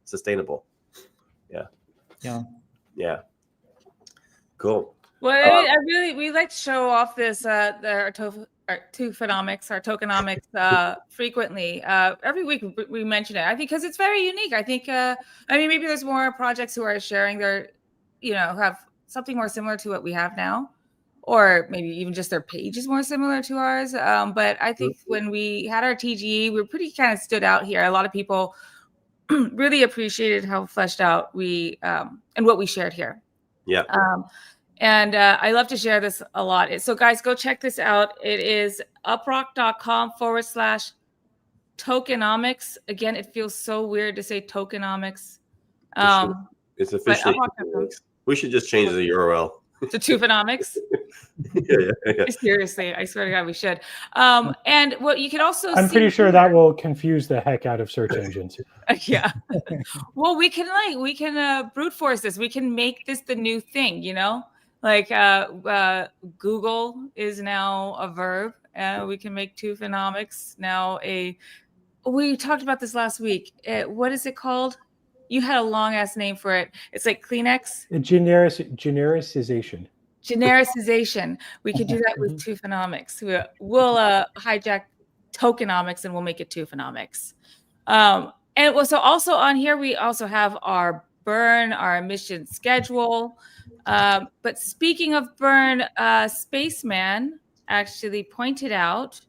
sustainable. Yeah. Cool. Well, we like to show off this our tokenomics frequently. Every week we mention it. I think because it's very unique. I think maybe there's more projects who are sharing their, have something more similar to what we have now, or maybe even just their page is more similar to ours. But I think when we had our TGE, we were pretty kind of stood out here. A lot of people really appreciated how fleshed out we and what we shared here. Yeah. And I love to share this a lot. So guys, go check this out. It is uprock.com/tokenomics. Again, it feels so weird to say tokenomics. It's officially. We should just change the URL to Tufanomics. Yeah. Seriously, I swear to God, we should. And what you can also I'm pretty sure that will confuse the heck out of search engines. Yeah. Well, we can brute force this. We can make this the new thing, Like Google is now a verb. We can make Tufanomics now we talked about this last week. What is it called? You had a long ass name for it. It's like Kleenex. Genericization. Genericization. We could do that with Tufanomics. We'll hijack tokenomics and we'll make it Tufanomics. So also on here, we also have our burn, our emission schedule. But speaking of burn, Spaceman actually pointed out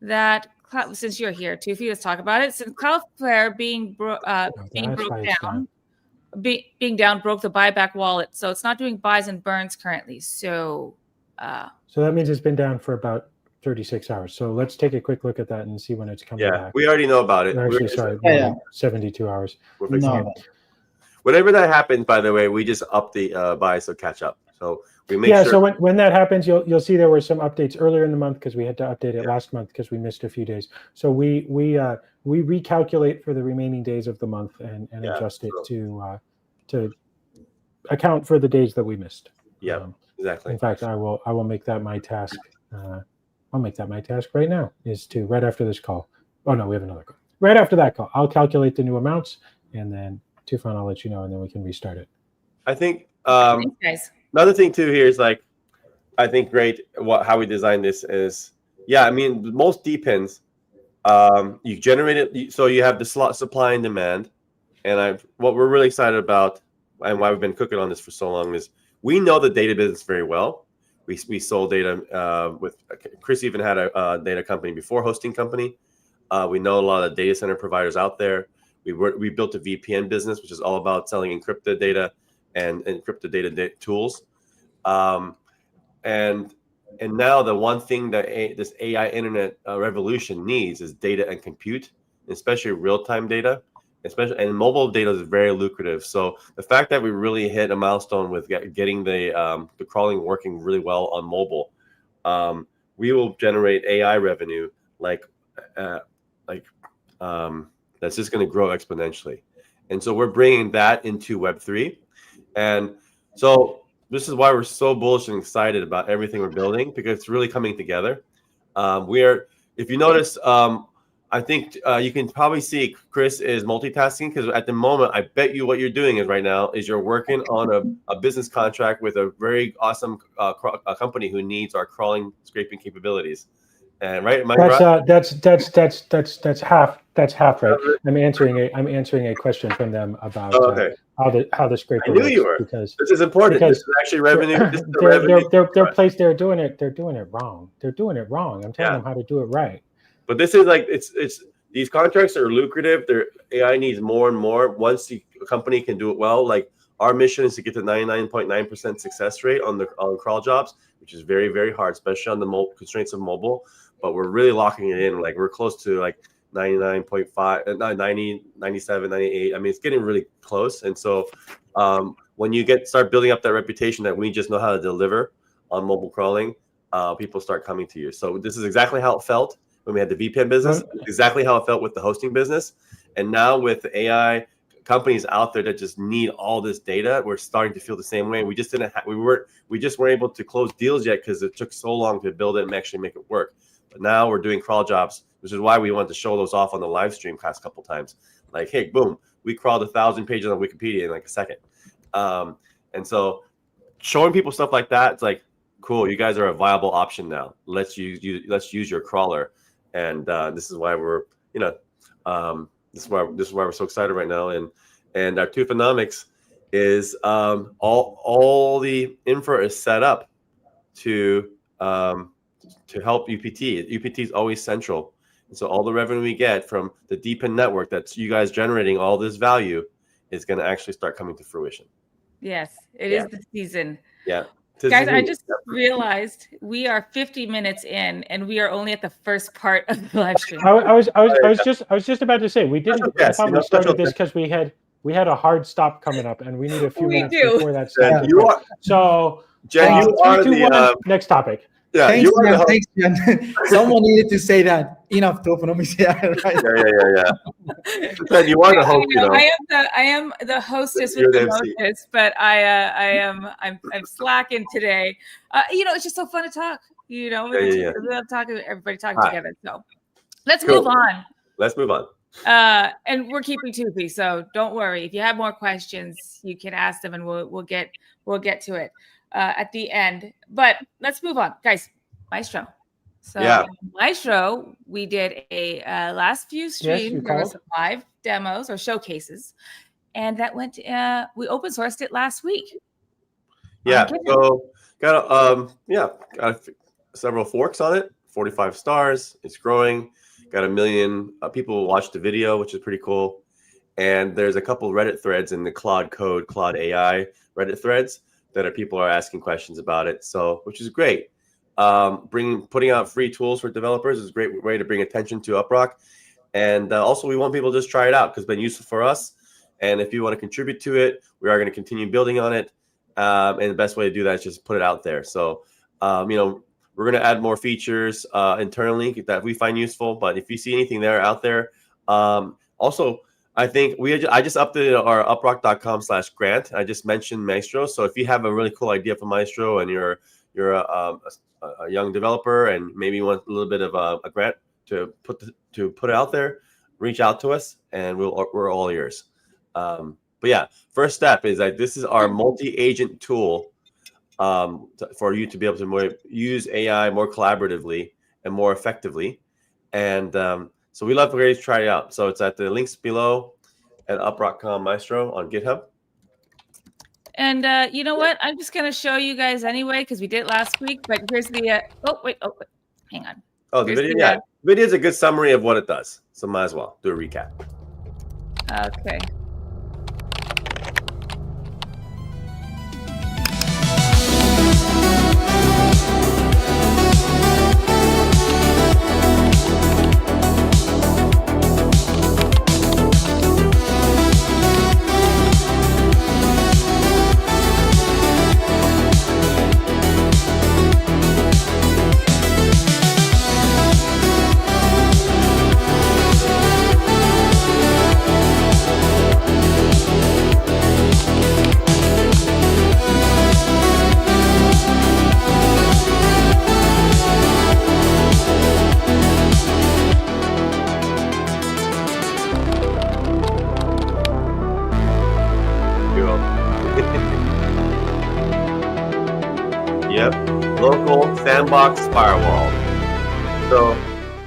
that since you're here, Tufi, let's talk about it. Since Cloudflare being broke down, broke the buyback wallet, so it's not doing buys and burns currently. So that means it's been down for about 36 hours. So let's take a quick look at that and see when it's coming back. We already know about it. Actually, sorry, 72 hours. No. Whenever that happens, by the way, we just up the buys to catch up. So we make sure. So when that happens, you'll see there were some updates earlier in the month because we had to update it last month because we missed a few days. So we recalculate for the remaining days of the month and adjust it to account for the days that we missed. Yeah, exactly. In fact, I will make that my task. I'll make that my task right now is to right after this call. Oh no, we have another call. Right after that call, I'll calculate the new amounts and then Tufan, I'll let you know, and then we can restart it. I think thanks, guys. Another thing too here is I think great how we designed this is most DPens you generate it so you have the slot supply and demand, and what we're really excited about and why we've been cooking on this for so long is we know the data business very well. We sold data with Chris even had a data company before, hosting company. We know a lot of data center providers out there. We built a VPN business, which is all about selling encrypted data and encrypted data tools. And now the one thing that this AI internet revolution needs is data and compute, especially real-time data, and mobile data is very lucrative. So the fact that we really hit a milestone with getting the crawling working really well on mobile, we will generate AI revenue that's just going to grow exponentially. And so we're bringing that into Web3. And so this is why we're so bullish and excited about everything we're building, because it's really coming together. If you notice, I think you can probably see Chris is multitasking, because at the moment, I bet you what you're doing is right now is you're working on a business contract with a very awesome company who needs our crawling scraping capabilities. And right, that's half right. I'm answering a question from them about how the scraper I knew works, you were, because this is important. This is actually revenue. Their place. They're doing it wrong. They're doing it wrong. I'm telling them how to do it right. But this is it's these contracts are lucrative. Their AI needs more and more. Once the company can do it well, like our mission is to get to 99.9% success rate on crawl jobs, which is very, very hard, especially on the constraints of mobile. But we're really locking it in. Like we're close to like 99.5, 90, 97, 98. I mean, it's getting really close. And so when you start building up that reputation that we just know how to deliver on mobile crawling, people start coming to you. So this is exactly how it felt when we had the VPN business, exactly how it felt with the hosting business. And now with the AI companies out there that just need all this data, we're starting to feel the same way. We just didn't we just weren't able to close deals yet because it took so long to build it and actually make it work. But now we're doing crawl jobs, which is why we wanted to show those off on the live stream past couple times. Like, hey, boom, we crawled 1,000 pages on Wikipedia in like a second. And so showing people stuff like that, it's like, cool, you guys are a viable option now. Let's use your crawler. And this is why we're, this is why we're so excited right now. And our Tufonomics is all the infra is set up to help UPT. UPT is always central. And so all the revenue we get from the DeepIn network that's you guys generating all this value is going to actually start coming to fruition. Yes, it is the season. Yeah. Guys, I just realized we are 50 minutes in, and we are only at the first part of the live stream. I was just about to say we didn't. I thought we started this because we had a hard stop coming up, and we need a few minutes before that starts. So, Jen, you are 3, 2, 1, next topic. Yeah, thanks, Jen. Someone needed to say that. Enough Toponomics. Yeah, right. Yeah. Jen, you are the host. I am the hostess with the mostest, but I'm slacking today. It's just so fun to talk. We love talking. Everybody talking together. So let's move on. Let's move on. And we're keeping Tupi, so don't worry. If you have more questions, you can ask them, and we'll get to it at the end. But let's move on, guys. Maestro. So Maestro, we did a last few streams. There were some live demos or showcases, and that went. We open sourced it last week. Yeah. So got several forks on it. 45 stars. It's growing. Got 1 million people watched the video, which is pretty cool. And there's a couple Reddit threads in the Claude Code, Claude AI Reddit threads that people are asking questions about it. So, which is great. Putting out free tools for developers is a great way to bring attention to UpRock. And also, we want people to just try it out because it's been useful for us. And if you want to contribute to it, we are going to continue building on it. And the best way to do that is just put it out there. So, we're going to add more features internally that we find useful. But if you see anything out there, also, I think I just updated our uprock.com/grant. I just mentioned Maestro. So if you have a really cool idea for Maestro and you're a young developer and maybe you want a little bit of a grant to put it out there, reach out to us and we're all ears. But yeah, first step is that this is our multi-agent tool for you to be able to use AI more collaboratively and more effectively. And so we love for you to try it out. So it's at the links below at UpRock.com Maestro on GitHub. And you know what? I'm just going to show you guys anyway because we did it last week. But here's the hang on. Oh, the video. The video is a good summary of what it does. So might as well do a recap. Okay. Local sandbox firewall. So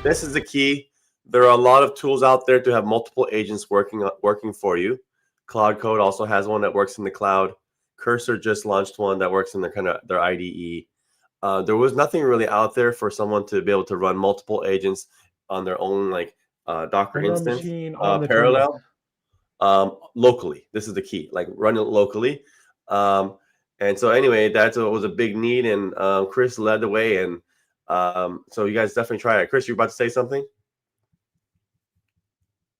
this is the key. There are a lot of tools out there to have multiple agents working for you. Cloud Code also has one that works in the cloud. Cursor just launched one that works in their IDE. There was nothing really out there for someone to be able to run multiple agents on their own Docker instance parallel. locally. This is the key, like run it locally. And so anyway, that was a big need, and Chris led the way, and so you guys definitely try it. Chris, you're about to say something?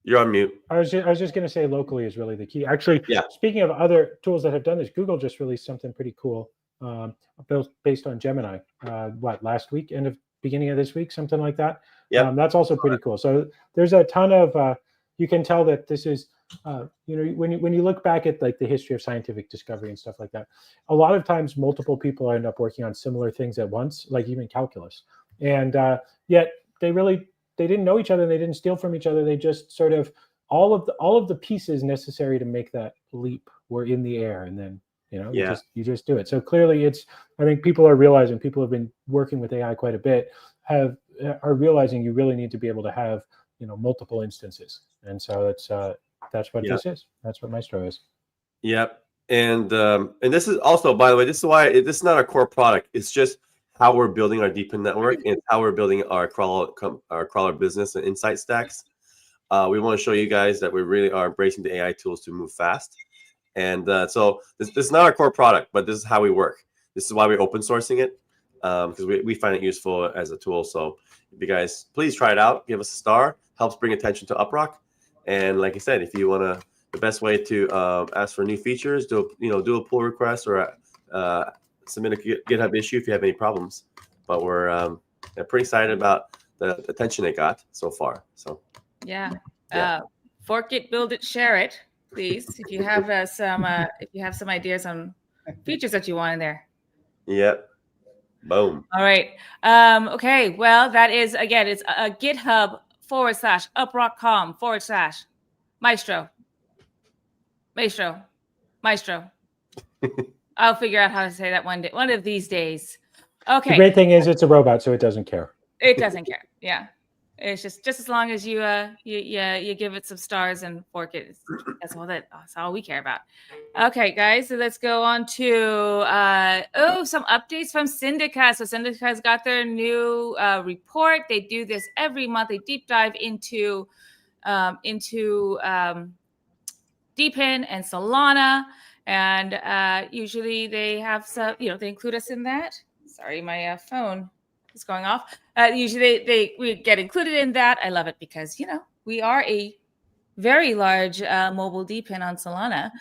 You're on mute. I was just going to say locally is really the key. Actually, yeah. Speaking of other tools that have done this, Google just released something pretty cool based on Gemini. Last week, beginning of this week, something like that. Yeah, that's also pretty cool. So there's a ton of you can tell that this is when you look back at like the history of scientific discovery and stuff like that, a lot of times multiple people end up working on similar things at once, like even calculus, and yet they didn't know each other. They didn't steal from each other. They just sort of all of the pieces necessary to make that leap were in the air, and then you just do it. So clearly, I think people are realizing, people have been working with AI quite a bit, are realizing you really need to be able to have multiple instances, and so that's what this is. That's what Maestro is. Yep, and this is also, by the way, this is why this is not our core product. It's just how we're building our DeepIn network and how we're building our crawler business and insight stacks. We want to show you guys that we really are embracing the AI tools to move fast. And so this is not our core product, but this is how we work. This is why we're open sourcing it, because we find it useful as a tool. So if you guys please try it out, give us a star, helps bring attention to UpRock. And like I said, if you want to, the best way to ask for new features, do a pull request or submit a GitHub issue if you have any problems. But we're pretty excited about the attention it got so far. So yeah. Fork it, build it, share it, please. If you have some ideas on features that you want in there. Yep. Boom. All right. Okay. Well, that is, again, it's GitHub.com/uprock.com/Maestro. I'll figure out how to say that one of these days. Okay. The great thing is it's a robot, so it doesn't care. It doesn't care. Yeah. It's just as long as you give it some stars and fork it. That's all we care about. Okay, guys, so let's go on to some updates from Syndica. So Syndica's got their new report. They do this every month. They deep dive into DeepIn and Solana, and usually they have some. They include us in that. Sorry, my phone is going off. Usually we get included in that. I love it because we are a very large mobile DeepIn on Solana,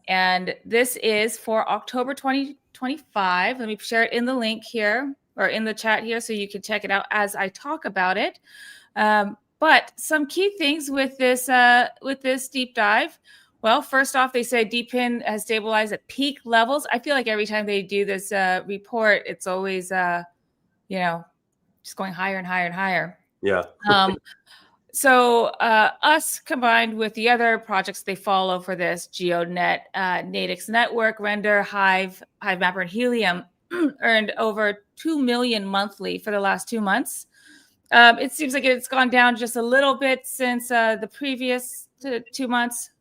and this is for October 2025. Let me share it in the link here or in the chat here so you can check it out as I talk about it. But some key things with this deep dive. Well, first off, they say DeepIn has stabilized at peak levels. I feel like every time they do this report, it's always just going higher and higher and higher. Yeah. So us combined with the other projects they follow for this, GeoNet, Nadix Network, Render, Hive Mapper, and Helium, earned over 2 million monthly for the last 2 months. It seems like it's gone down just a little bit since the previous 2 months,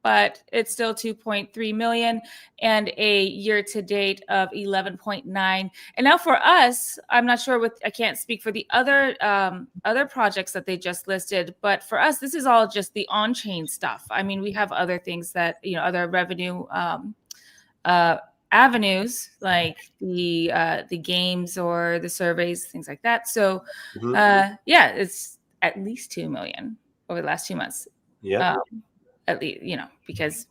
but it's still 2.3 million and a year-to-date of 11.9. And now for us, I'm not sure I can't speak for the other projects that they just listed, but for us, this is all just the on-chain stuff. I mean, we have other things that, other revenue avenues like the games or the surveys, things like that. So it's at least 2 million over the last 2 months. Yeah. At least, because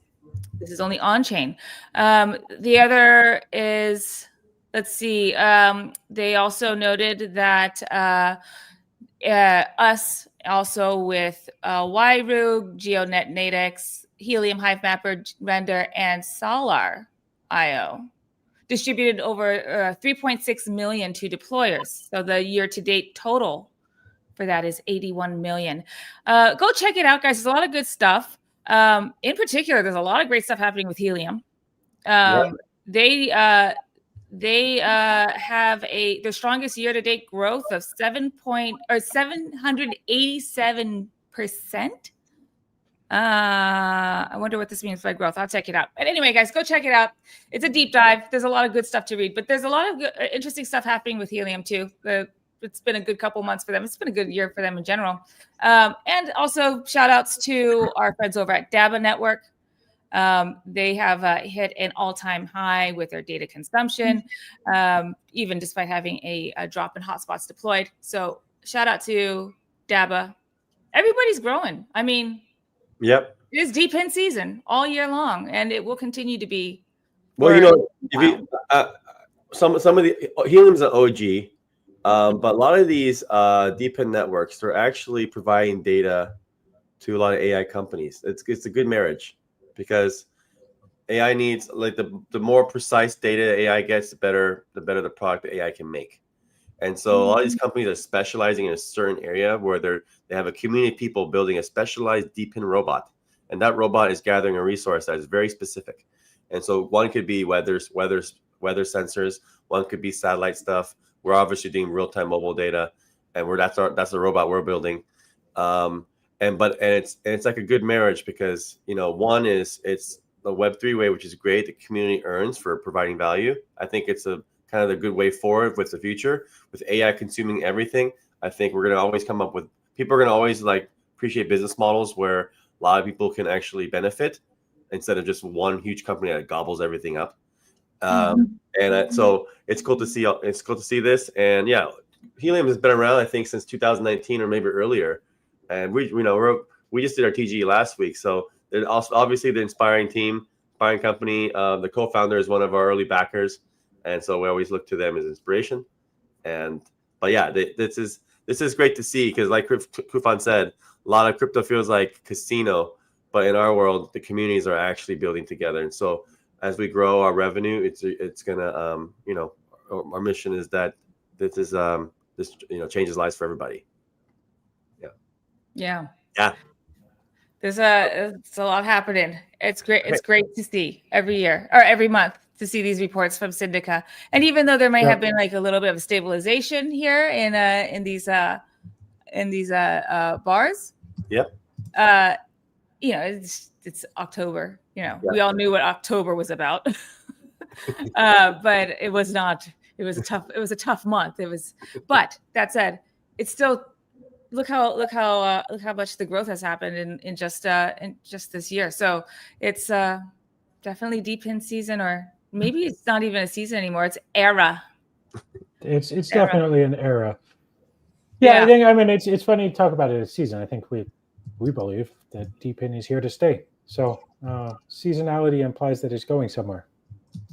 this is only on chain. The other is, let's see, they also noted that us also with Yru, GeoNet, Nadix, Helium, Hive Mapper, Render, and Solar.io distributed over 3.6 million to deployers. So the year-to-date total for that is 81 million. Go check it out, guys. There's a lot of good stuff. In particular, there's a lot of great stuff happening with Helium. They have their strongest year-to-date growth of 787%. I wonder what this means by growth. I'll check it out. But anyway, guys, go check it out. It's a deep dive. There's a lot of good stuff to read, but there's a lot of interesting stuff happening with Helium too. it's been a good couple months for them. It's been a good year for them in general. And also shout outs to our friends over at DABA Network. They have hit an all-time high with their data consumption, even despite having a drop in hotspots deployed. So shout out to DABA. Everybody's growing. I mean, yep, it is deep in season all year long, and it will continue to be. Well, if you some of the Helium's an OG, but a lot of these deep in networks, they're actually providing data to a lot of AI companies. It's a good marriage, because AI needs, like, the more precise data AI gets, the better the product that AI can make. And so a lot of these companies are specializing in a certain area where they have a community of people building a specialized deep in robot, and that robot is gathering a resource that is very specific. And so one could be weather sensors, one could be satellite stuff. We're obviously doing real-time mobile data, and that's the robot we're building. And it's like a good marriage, because one is, it's the Web3 way, which is great. The community earns for providing value. I think it's a kind of the good way forward with the future. With AI consuming everything, I think we're going to always come up with, people are going to always appreciate business models where a lot of people can actually benefit, instead of just one huge company that gobbles everything up. So it's cool to see. It's cool to see this. And yeah, Helium has been around, I think, since 2019 or maybe earlier. And we just did our TG last week. So they're also obviously the inspiring team, inspiring company. The co-founder is one of our early backers, and so we always look to them as inspiration. But yeah, this is great to see, because like Kufan said, a lot of crypto feels like casino, but in our world, the communities are actually building together. And so as we grow our revenue, it's gonna our mission is that this changes lives for everybody. Yeah. It's a lot happening. It's great. It's great to see every year or every month to see these reports from Syndica. And even though there may have been a little bit of a stabilization here in these bars. Yep. It's October. We all knew what October was about. But it was not. It was a tough month. But that said, it's still. Look how much the growth has happened in just this year. So it's definitely deep in season, or maybe it's not even a season anymore. It's era. It's definitely an era. Yeah, I think it's funny to talk about it as season. I think we believe that deep in is here to stay. So seasonality implies that it's going somewhere.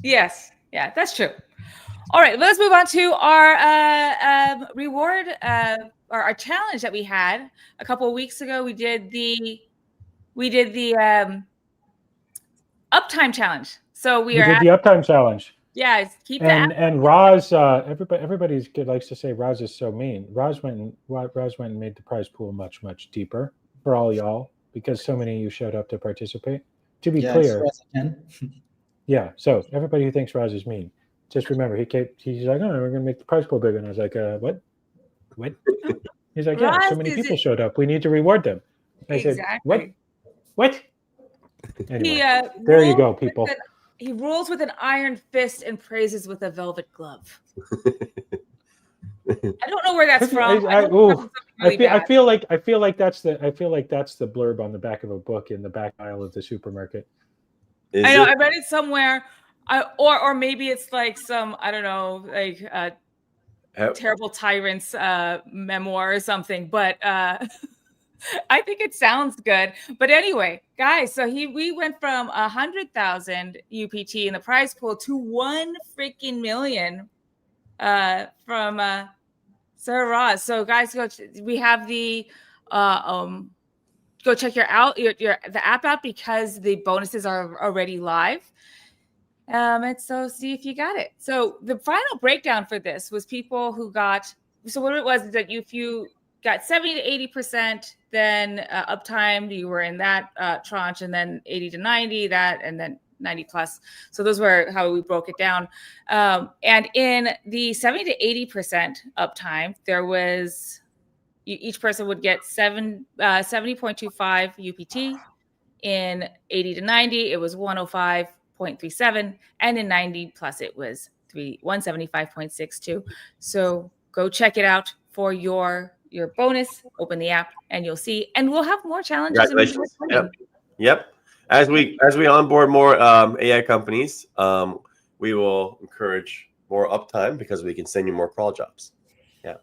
Yes, yeah, that's true. All right, let's move on to our reward. Our challenge that we had a couple of weeks ago. We did the uptime challenge. So we did the uptime challenge. Yeah, and Roz. Everybody likes to say Roz is so mean. Roz went and made the prize pool much deeper for all y'all, because so many of you showed up to participate. To be clear, yeah. So everybody who thinks Roz is mean, just remember he's like, oh, we're gonna make the prize pool bigger, and I was like, what? He's like, yeah, so many people showed up. We need to reward them. I said, what? Anyway, there you go, people. He rules with an iron fist and praises with a velvet glove. I don't know where that's from. I feel like that's the blurb on the back of a book in the back aisle of the supermarket. I read it somewhere. Or maybe it's like some, I don't know, terrible tyrant's memoir or something, but I think it sounds good. But anyway, guys, so we went from 100,000 UPT in the prize pool to 1 freaking million from Sir Roz. So guys, we have the go check the app out, because the bonuses are already live. And so see if you got it. So the final breakdown for this was people who got, so what it was is that if you got 70 to 80%, then uptime, you were in that tranche, and then 80 to 90, that, and then 90 plus. So those were how we broke it down. And in the 70 to 80% uptime, there was, each person would get 70.25 UPT. In 80 to 90, it was 105.37, and in 90 plus, it was 175.62. So go check it out for your bonus. Open the app and you'll see. And we'll have more challenges. Congratulations. Yep. As we onboard more AI companies, we will encourage more uptime because we can send you more crawl jobs. Yeah.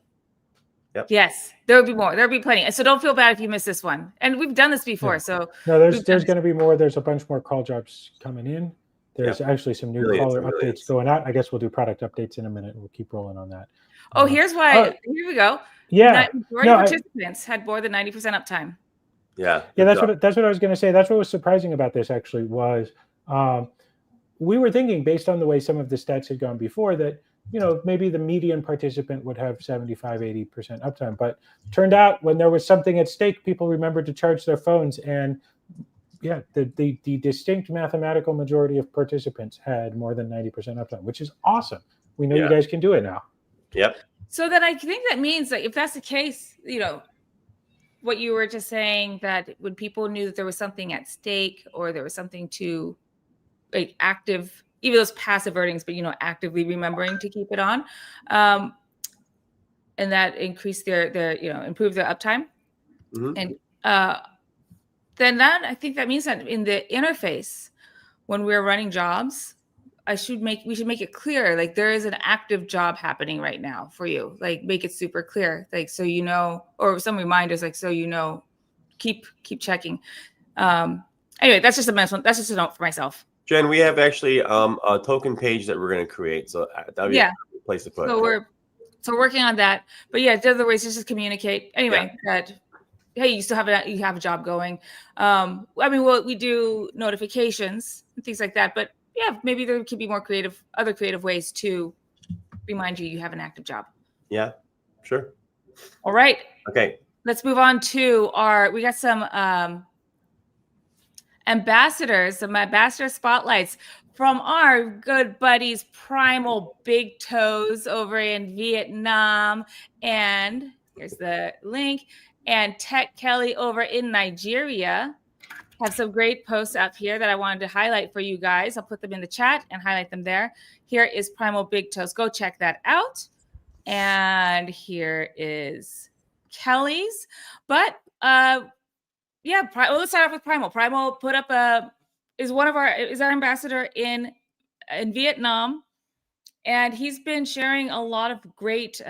Yep. Yes, there'll be more. There'll be plenty. And so don't feel bad if you miss this one. And we've done this before. Yeah. So no, there's going to be more. There's a bunch more call jobs coming in. There's actually some new caller updates going out. I guess we'll do product updates in a minute. We'll keep rolling on that. Oh, here's why. Here we go. Yeah. Participants had more than 90% uptime. Yeah. Yeah, that's what I was going to say. That's what was surprising about this actually was we were thinking based on the way some of the stats had gone before that, maybe the median participant would have 75, 80% uptime. But turned out when there was something at stake, people remembered to charge their phones. And yeah, the distinct mathematical majority of participants had more than 90% uptime, which is awesome. We know you guys can do it now. Yep. So then I think that means that if that's the case, what you were just saying, that when people knew that there was something at stake or there was something to like active, even those passive earnings, but actively remembering to keep it on, and that increased their improved their uptime, and then I think that means that in the interface when we're running jobs, we should make it clear, like there is an active job happening right now for you. Like make it super clear, like so or some reminders, like so keep checking. Anyway, that's just a note for myself. Jen, we have actually a token page that we're going to create, so that'll be a place to put. So we're working on that. But yeah, the other ways is just communicate. Anyway, that hey, you still have a job going. I mean, we do notifications and things like that, but yeah, maybe there could be more other creative ways to remind you have an active job. Yeah, sure. All right. Okay. Let's move on to we got some ambassadors, some ambassador spotlights from our good buddies, Primal Big Toes over in Vietnam. And here's the link. And Tech Kelly over in Nigeria. Have some great posts up here that I wanted to highlight for you guys. I'll put them in the chat and highlight them there. Here is Primal Big Toes. Go check that out. And here is Kelly's. But let's start off with Primal. Primal put up is our ambassador in Vietnam. And he's been sharing a lot of great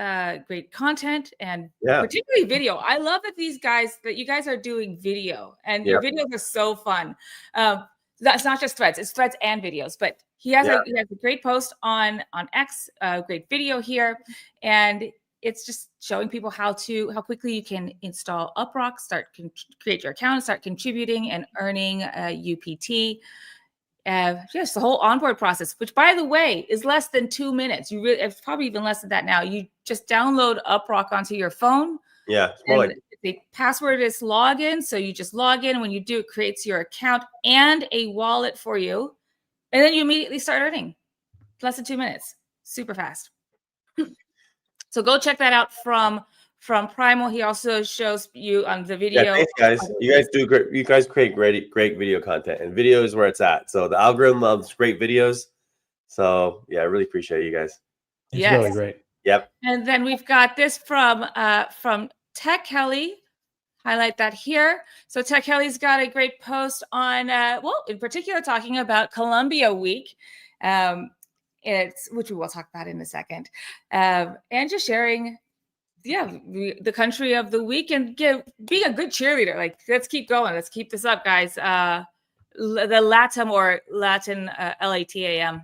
content and particularly video. I love that you guys are doing video, and your videos are so fun. That's not just threads; it's threads and videos. But he has a great post on X, great video here, and it's just showing people how quickly you can install UpRock, create your account, start contributing and earning UPT. Just the whole onboard process, which by the way is less than 2 minutes. It's probably even less than that now. You just download UpRock onto your phone. Yeah, it's more like the password is login. So you just log in. When you do, it creates your account and a wallet for you, and then you immediately start earning. Less than 2 minutes, super fast. So go check that out from Primal. He also shows you on the video. Yeah, thanks, guys. You guys do great. You guys create great video content, and video is where it's at. So the algorithm loves great videos. So yeah, I really appreciate you guys. It's really great. Yep. And then we've got this from Tech Kelly. Highlight that here. So Tech Kelly's got a great post on in particular talking about Colombia Week. Which we will talk about in a second, and just sharing, the country of the week and being a good cheerleader. Like, let's keep going. Let's keep this up, guys. The LATAM or Latin LATAM,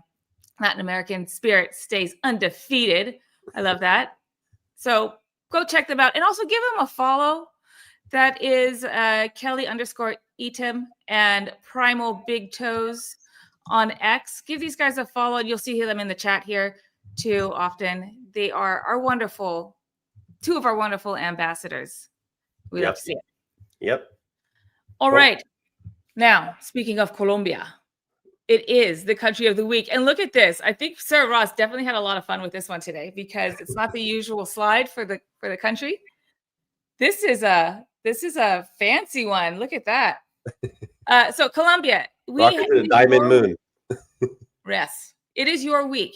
Latin American spirit stays undefeated. I love that. So go check them out and also give them a follow. That is Kelly_Eatum and Primal Big Toes on X. Give these guys a follow and you'll see them in the chat here too often. They are two of our wonderful ambassadors. We love to see it. Yep. All right. Now, speaking of Colombia, it is the country of the week. And look at this. I think Sarah Ross definitely had a lot of fun with this one today because it's not the usual slide for the country. This is a fancy one. Look at that. So Colombia, Rocket to the diamond moon. Yes, it is your week.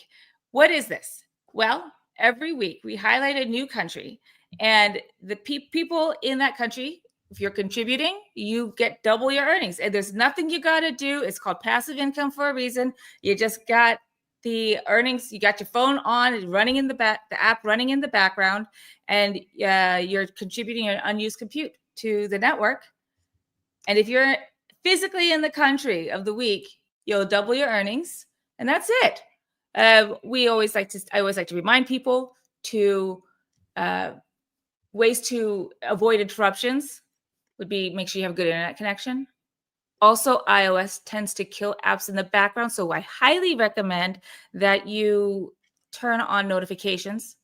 What is this? Well, every week we highlight a new country, and the people in that country, if you're contributing, you get double your earnings. And there's nothing you got to do. It's called passive income for a reason. You just got the earnings. You got your phone on, it's running in the app running in the background, and you're contributing an unused compute to the network. And if you're physically in the country of the week, you'll double your earnings, and that's it. I always like to remind people to ways to avoid interruptions would be make sure you have a good internet connection. Also, iOS tends to kill apps in the background, so I highly recommend that you turn on notifications.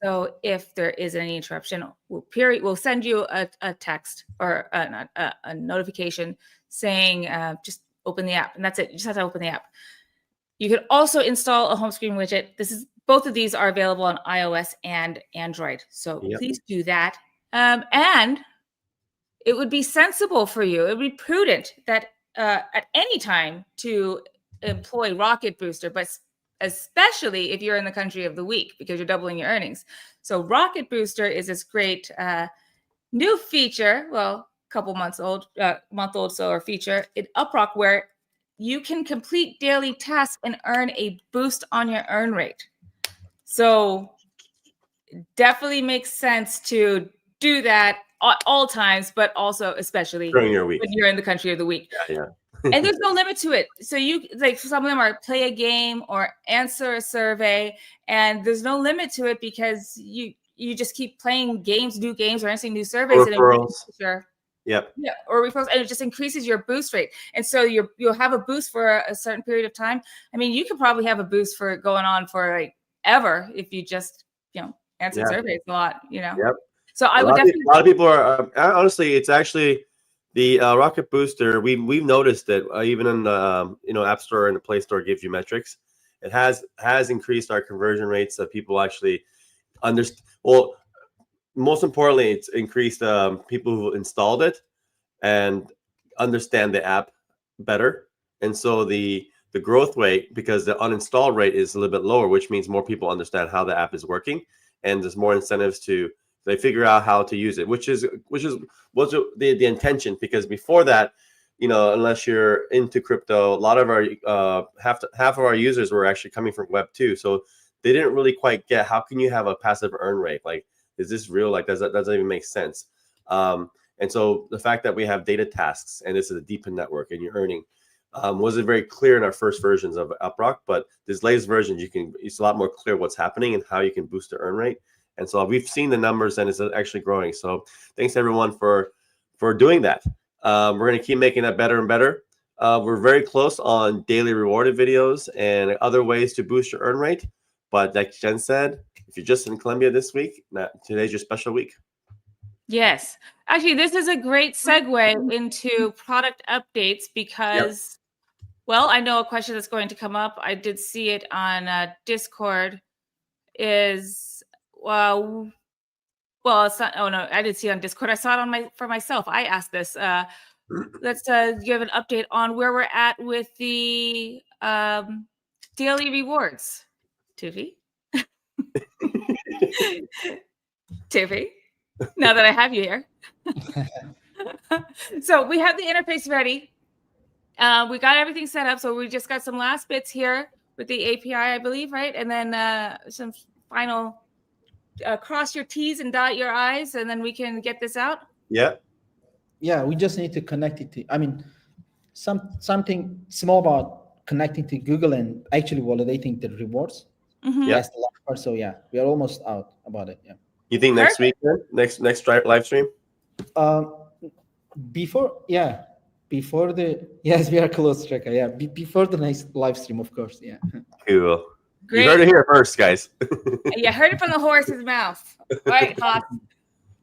So if there is any interruption, we'll send you a text or a notification saying just open the app, and that's it. You just have to open the app. You could also install a home screen widget. Both of these are available on iOS and Android. So please do that. And it would be sensible for you. It would be prudent that at any time to employ Rocket Booster, but especially if you're in the country of the week because you're doubling your earnings. So Rocket Booster is this great new feature, well, a couple month old so or feature in UpRock where you can complete daily tasks and earn a boost on your earn rate. So it definitely makes sense to do that at all times, but also especially during your week when you're in the country of the week. Yeah. And there's no limit to it. So you like some of them are play a game or answer a survey, and there's no limit to it because you just keep playing games, new games, or answering new surveys. Referrals. Yeah, or referrals, and it just increases your boost rate. And so you'll have a boost for a certain period of time. I mean, you could probably have a boost for going on for like ever if you just answer surveys a lot. Yep. So I would definitely. A lot of people are honestly. It's actually the Rocket Booster. We've noticed that even in App Store and the Play Store gives you metrics. It has increased our conversion rates that people actually understand. Well, most importantly, it's increased people who installed it and understand the app better. And so the growth rate, because the uninstall rate is a little bit lower, which means more people understand how the app is working, and there's more incentives to they figure out how to use it, which was the intention. Because before that, unless you're into crypto, a lot of our half of our users were actually coming from Web 2, so they didn't really quite get how can you have a passive earn rate? Like, is this real? Like, doesn't even make sense. And so the fact that we have data tasks and this is a deepened network and you're earning wasn't very clear in our first versions of UpRock, but this latest version, it's a lot more clear what's happening and how you can boost the earn rate. And so we've seen the numbers and it's actually growing. So thanks everyone for doing that. We're going to keep making that better and better. We're very close on daily rewarded videos and other ways to boost your earn rate. But like Jen said, if you're just in Colombia this week, today's your special week. Yes. Actually, this is a great segue into product updates because, well, I know a question that's going to come up. I did see it on Discord is, well, it's not, oh no, I didn't see it on Discord. I saw it for myself. I asked this. Let's give an update on where we're at with the daily rewards. Tuvi? Tuvi? Now that I have you here. So we have the interface ready. We got everything set up. So we just got some last bits here with the API, I believe, right? And then some final cross your T's and dot your I's, and then we can get this out. Yeah, we just need to connect it to, I mean, something small about connecting to Google and actually validating the rewards. That's the last part. So yeah, we are almost out about it. Yeah. You think next week, next live stream? Before the we are close, Treka. Yeah, before the next live stream, of course. Yeah. Cool. Great. You heard it here first, guys. You heard it from the horse's mouth. All right, Haas.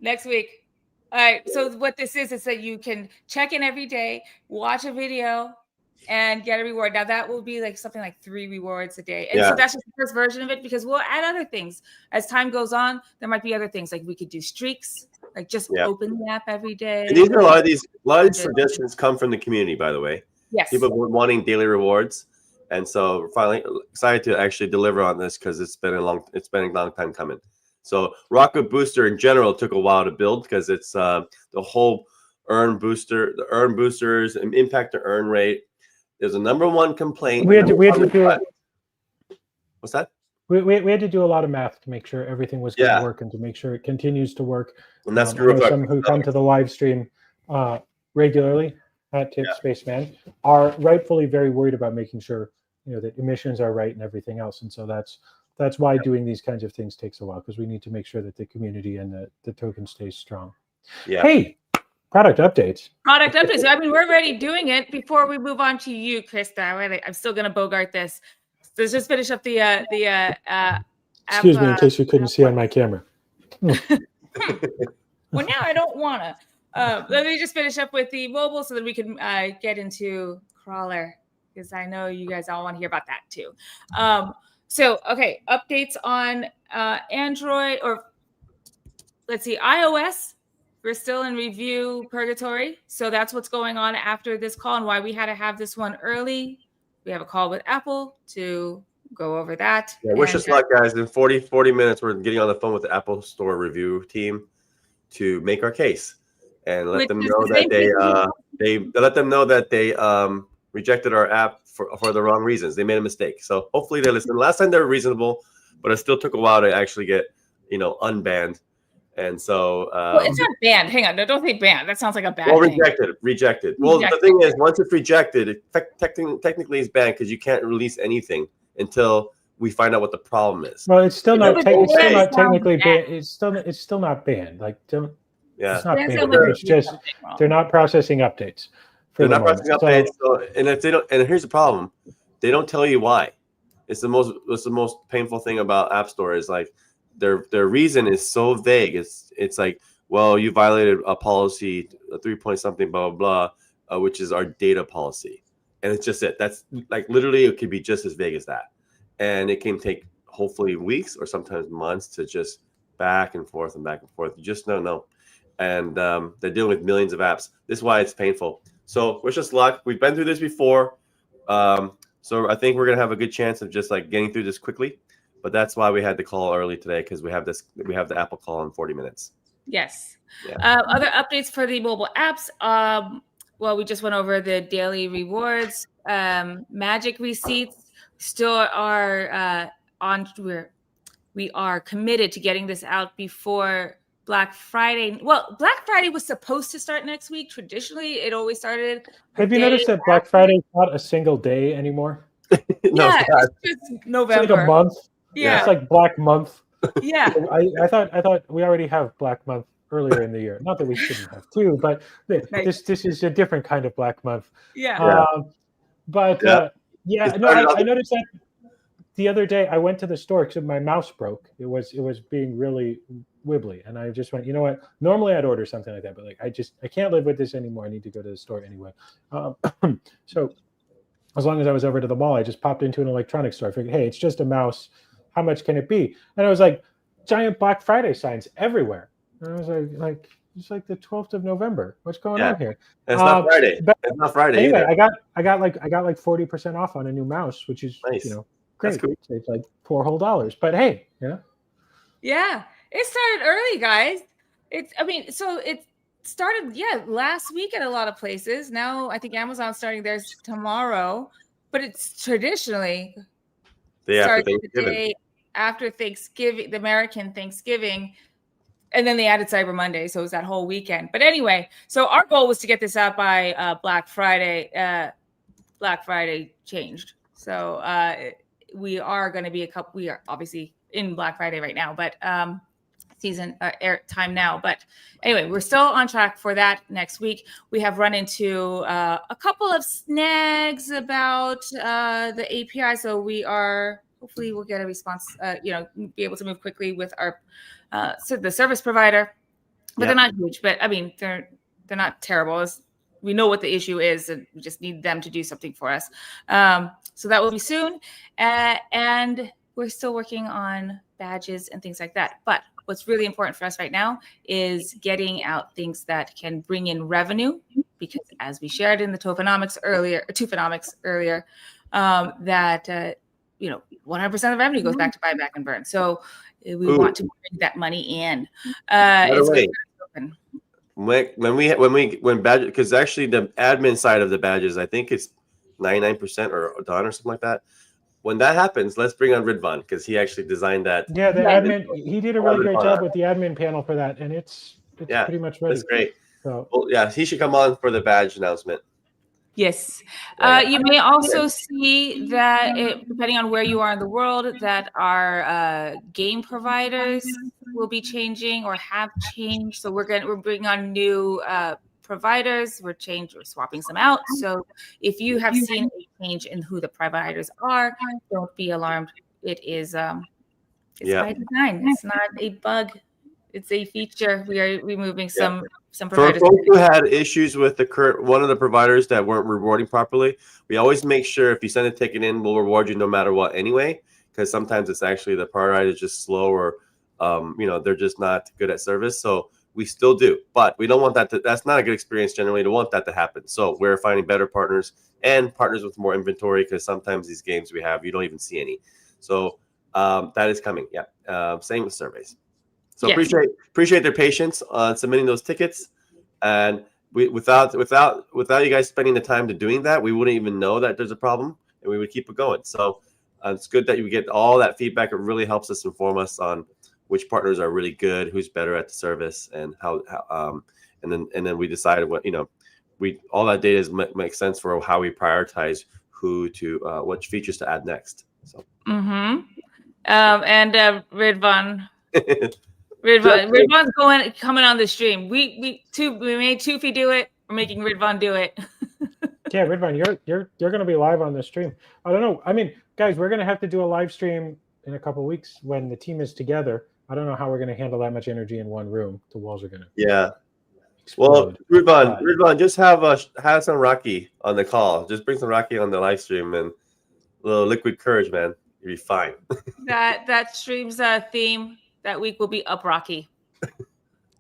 Next week. All right. So what this is that you can check in every day, watch a video, and get a reward. Now that will be like something like 3 rewards a day. And so that's just the first version of it because we'll add other things. As time goes on, there might be other things like we could do streaks, like just open the app every day. And these are a lot of these suggestions come from the community, by the way. Yes. People were wanting daily rewards. And so we're finally excited to actually deliver on this because it's been a long time coming. So Rocket Booster in general took a while to build because it's the whole earn boosters and impact to earn rate. There's a number one complaint. We had to do it. What's that? We had to do a lot of math to make sure everything was going to work and to make sure it continues to work. And that's some who come to the live stream regularly at Tip Spaceman are rightfully very worried about making sure that emissions are right and everything else. And so that's why doing these kinds of things takes a while, because we need to make sure that the community and the token stays strong. Yeah. Hey, product updates. Product updates. I mean, we're already doing it. Before we move on to you, Krista, I'm still going to bogart this. Let's just finish up the excuse me, in case you couldn't see on my camera. Well, now I don't want to. Let me just finish up with the mobile so that we can get into Crawler, because I know you guys all want to hear about that too. So, okay, updates on Android, or let's see, iOS. We're still in review purgatory. So that's what's going on after this call and why we had to have this one early. We have a call with Apple to go over that. Yeah, wish us luck, guys. In 40 minutes, we're getting on the phone with the Apple Store review team to make our case and let them know that they rejected our app for the wrong reasons. They made a mistake. So hopefully they listen. Last time they were reasonable, but it still took a while to actually get unbanned. And so well, it's not banned. Hang on, no, don't think banned. That sounds like a bad thing. Rejected. Well, the thing is, once it's rejected, it technically is banned because you can't release anything until we find out what the problem is. Well, it's still not technically banned. It's still not banned. Like, it's not banned. It's just they're not processing updates. They're not processing updates. So, and if they don't, and here's the problem: they don't tell you why. It's the most painful thing about App Store is like their reason is so vague. It's like, well, you violated a policy, a 3 something, blah blah blah, which is our data policy, and it's just it. That's like literally it could be just as vague as that, and it can take hopefully weeks or sometimes months to just back and forth and back and forth. You just don't know, and they're dealing with millions of apps. This is why it's painful. So wish us luck. We've been through this before, so I think we're gonna have a good chance of just like getting through this quickly. But that's why we had to call early today, because we have the Apple call in 40 minutes. Yes. Yeah. Other updates for the mobile apps. Well, we just went over the daily rewards, magic receipts. Still are we are committed to getting this out before Black Friday. Well, Black Friday was supposed to start next week. Traditionally, it always started. Have you noticed that Black Friday is not a single day anymore? No, it's just November. It's like a month. Yeah, it's like Black Month. Yeah, I thought we already have Black Month earlier in the year. Not that we shouldn't have too, but this is a different kind of Black Month. Yeah. I noticed that the other day. I went to the store because my mouse broke. It was being really wibbly, and I just went, you know what? Normally I'd order something like that, but like I can't live with this anymore. I need to go to the store anyway. So as long as I was over to the mall, I just popped into an electronics store. I figured, hey, it's just a mouse. How much can it be? And I was like, giant Black Friday signs everywhere. And I was like, it's like the 12th of November. What's going on here? And it's not Friday. It's not Friday anyway, either. I got like 40% off on a new mouse, which is nice. Great. That's cool. It's like $4 whole. But hey, Yeah, it started early, guys. So it started last week at a lot of places. Now I think Amazon's starting theirs tomorrow, but it's traditionally the day after Thanksgiving, the American Thanksgiving, and then they added Cyber Monday, so it was that whole weekend. But anyway, so our goal was to get this out by Black Friday. Black Friday changed, so we are going to be we are obviously in Black Friday right now, but season air time now. But anyway, we're still on track for that next week. We have run into a couple of snags about the API, so hopefully we'll get a response. Be able to move quickly with our the service provider. But they're not huge. But I mean, they're not terrible. We know what the issue is, and we just need them to do something for us. So that will be soon, and we're still working on badges and things like that. But what's really important for us right now is getting out things that can bring in revenue, because as we shared in the Twofonomics earlier, that 100% of the revenue goes back to buyback and burn. So we want to bring that money in. By the way, when badge, because actually the admin side of the badges, I think it's 99% or done or something like that. When that happens, let's bring on Ridvan because he actually designed that. Yeah, the admin, he did a really great job with the admin panel for that, and it's pretty much ready. That's great. So, well, yeah, he should come on for the badge announcement. Yes. You may also see that depending on where you are in the world, that our game providers will be changing or have changed. So we're bringing on new providers. We're swapping some out. So if you have seen a change in who the providers are, don't be alarmed. It is it's by design. It's not a bug. It's a feature. We are removing some providers. For folks who had issues with one of the providers that weren't rewarding properly, we always make sure if you send a ticket in, we'll reward you no matter what anyway, because sometimes it's actually the provider is just slow or they're just not good at service. So we still do, but we don't want that that's not a good experience generally. We don't want that to happen. So we're finding better partners and partners with more inventory, because sometimes these games we have, you don't even see any. So that is coming. Yeah. Same with surveys. So appreciate their patience on submitting those tickets, and without you guys spending the time to doing that, we wouldn't even know that there's a problem, and we would keep it going. So it's good that you get all that feedback. It really helps us inform us on which partners are really good, who's better at the service, and how and then we decided what all that data makes sense for how we prioritize which features to add next. So. And Ridvan. Ridvan's coming on the stream. We made Tufi do it. We're making Ridvan do it. Yeah, Ridvan, you're going to be live on the stream. I don't know. I mean, guys, we're going to have to do a live stream in a couple of weeks when the team is together. I don't know how we're going to handle that much energy in one room. The walls are going to explode. Well, Ridvan, just have some Rocky on the call. Just bring some Rocky on the live stream and a little liquid courage, man. You'll be fine. that stream's theme that week will be UpRocky.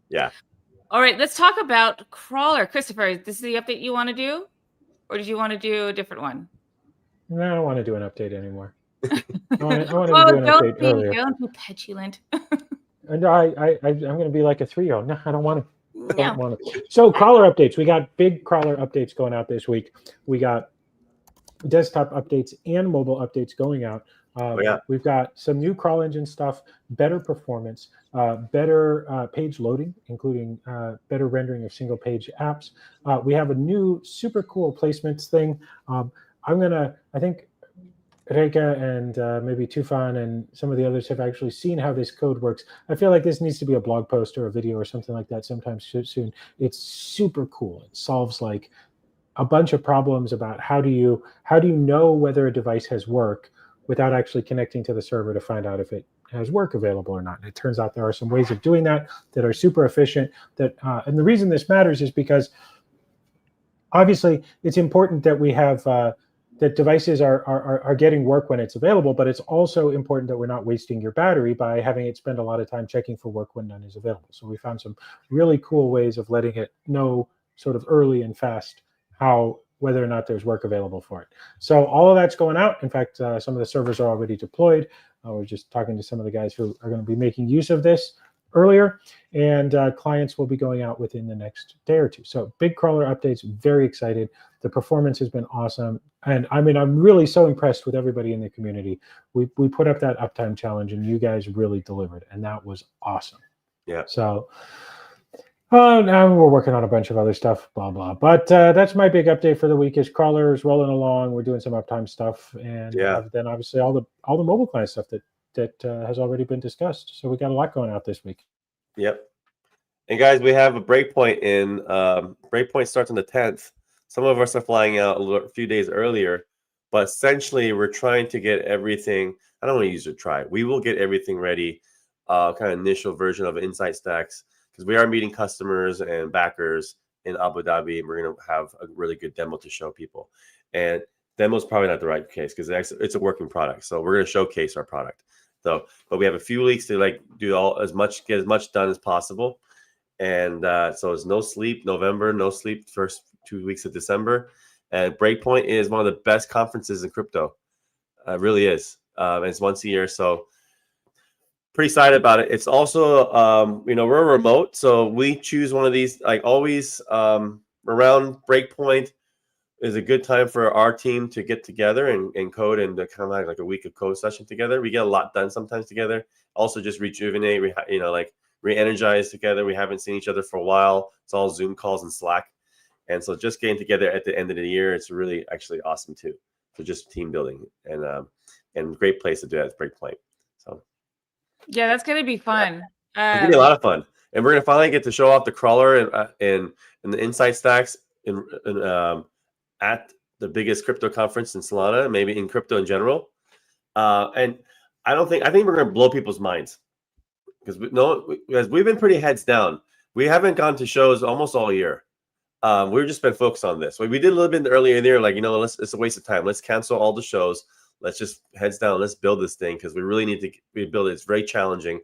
Yeah. All right, let's talk about Crawler. Christopher, this is the update you want to do, or did you want to do a different one? No, I don't want to do an update anymore. I want to do an update earlier. Don't be petulant. And I'm going to be like a 3-year-old. No, I don't want to. Don't want to. So Crawler updates. We got big Crawler updates going out this week. We got desktop updates and mobile updates going out. We've got some new crawl engine stuff, better performance, better page loading, including better rendering of single page apps. We have a new super cool placements thing. I think Reka and maybe Tufan and some of the others have actually seen how this code works. I feel like this needs to be a blog post or a video or something like that sometime soon. It's super cool. It solves like a bunch of problems about how do you know whether a device has work without actually connecting to the server to find out if it has work available or not. And it turns out there are some ways of doing that are super efficient. And the reason this matters is because obviously it's important that we have that devices are getting work when it's available, but it's also important that we're not wasting your battery by having it spend a lot of time checking for work when none is available. So we found some really cool ways of letting it know sort of early and fast whether or not there's work available for it. So all of that's going out. In fact, some of the servers are already deployed. We're just talking to some of the guys who are going to be making use of this earlier, and clients will be going out within the next day or two. So big Crawler updates, very excited. The performance has been awesome. And I mean, I'm really so impressed with everybody in the community. We put up that uptime challenge and you guys really delivered, and that was awesome. Yeah. So now we're working on a bunch of other stuff, blah, blah. But that's my big update for the week is Crawler is rolling along. We're doing some uptime stuff. And then obviously all the mobile client stuff that has already been discussed. So we got a lot going out this week. Yep. And guys, we have a breakpoint in breakpoint starts on the 10th. Some of us are flying out a few days earlier, but essentially we're trying to get everything. I don't want to use a try. We will get everything ready, kind of initial version of Insight Stacks, because we are meeting customers and backers in Abu Dhabi, and we're going to have a really good demo to show people. And demo is probably not the right case because it's a working product. So we're going to showcase our product. So, but we have a few weeks to get as much done as possible. And so it's no sleep November, no sleep first 2 weeks of December. And Breakpoint is one of the best conferences in crypto. It really is. It's once a year, so pretty excited about it. It's also, we're remote, so we choose one of these. Like always, around Breakpoint is a good time for our team to get together and code and to kind of have like a week of code session together. We get a lot done sometimes together. Also, just rejuvenate, re-energize together. We haven't seen each other for a while. It's all Zoom calls and Slack, and so just getting together at the end of the year, it's really actually awesome too. So just team building and great place to do that is Breakpoint. So yeah, that's gonna be fun. It's gonna be a lot of fun, and we're gonna finally get to show off the crawler and the insight stacks at the biggest crypto conference in Solana, maybe in crypto in general. And I think we're gonna blow people's minds because we've been pretty heads down. We haven't gone to shows almost all year. We've just been focused on this. We did a little bit earlier in the year, like, it's a waste of time. Let's cancel all the shows. Let's just heads down. Let's build this thing because we really need to build it. It's very challenging.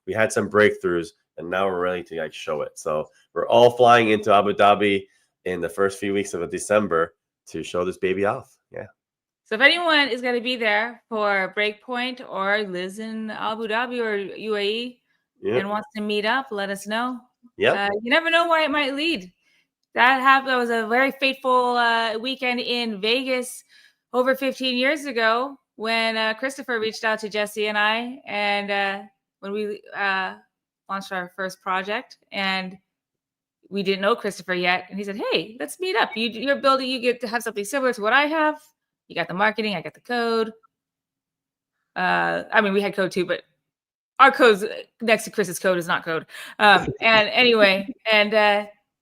We had some breakthroughs, and now we're ready to show it. So we're all flying into Abu Dhabi in the first few weeks of December to show this baby off. Yeah. So if anyone is going to be there for Breakpoint or lives in Abu Dhabi or UAE and wants to meet up, let us know. Yeah. You never know where it might lead. That happened. That was a very fateful weekend in Vegas over 15 years ago when Christopher reached out to Jesse and I, and when we launched our first project, and we didn't know Christopher yet. And he said, hey, let's meet up. You're building, you get to have something similar to what I have. You got the marketing, I got the code. We had code too, but our code's next to Chris's code is not code.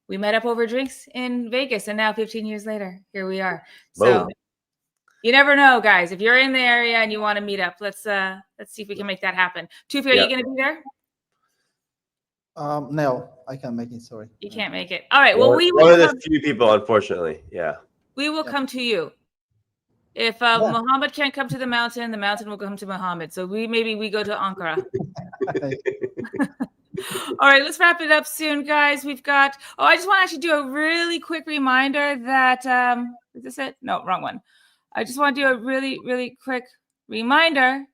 We met up over drinks in Vegas, and now 15 years later, here we are. So you never know, guys. If you're in the area and you want to meet up, let's see if we can make that happen. Tufi, are you going to be there? No, I can't make it. Sorry, you can't make it. All right. Well, we will. One of the few people, unfortunately. Yeah. We will come to you. If Muhammad can't come to the mountain will come to Muhammad. So maybe we go to Ankara. All right, let's wrap it up soon, guys. We've got. I just want to actually do a really quick reminder that. Is this it? No, wrong one. I just want to do a really, really quick reminder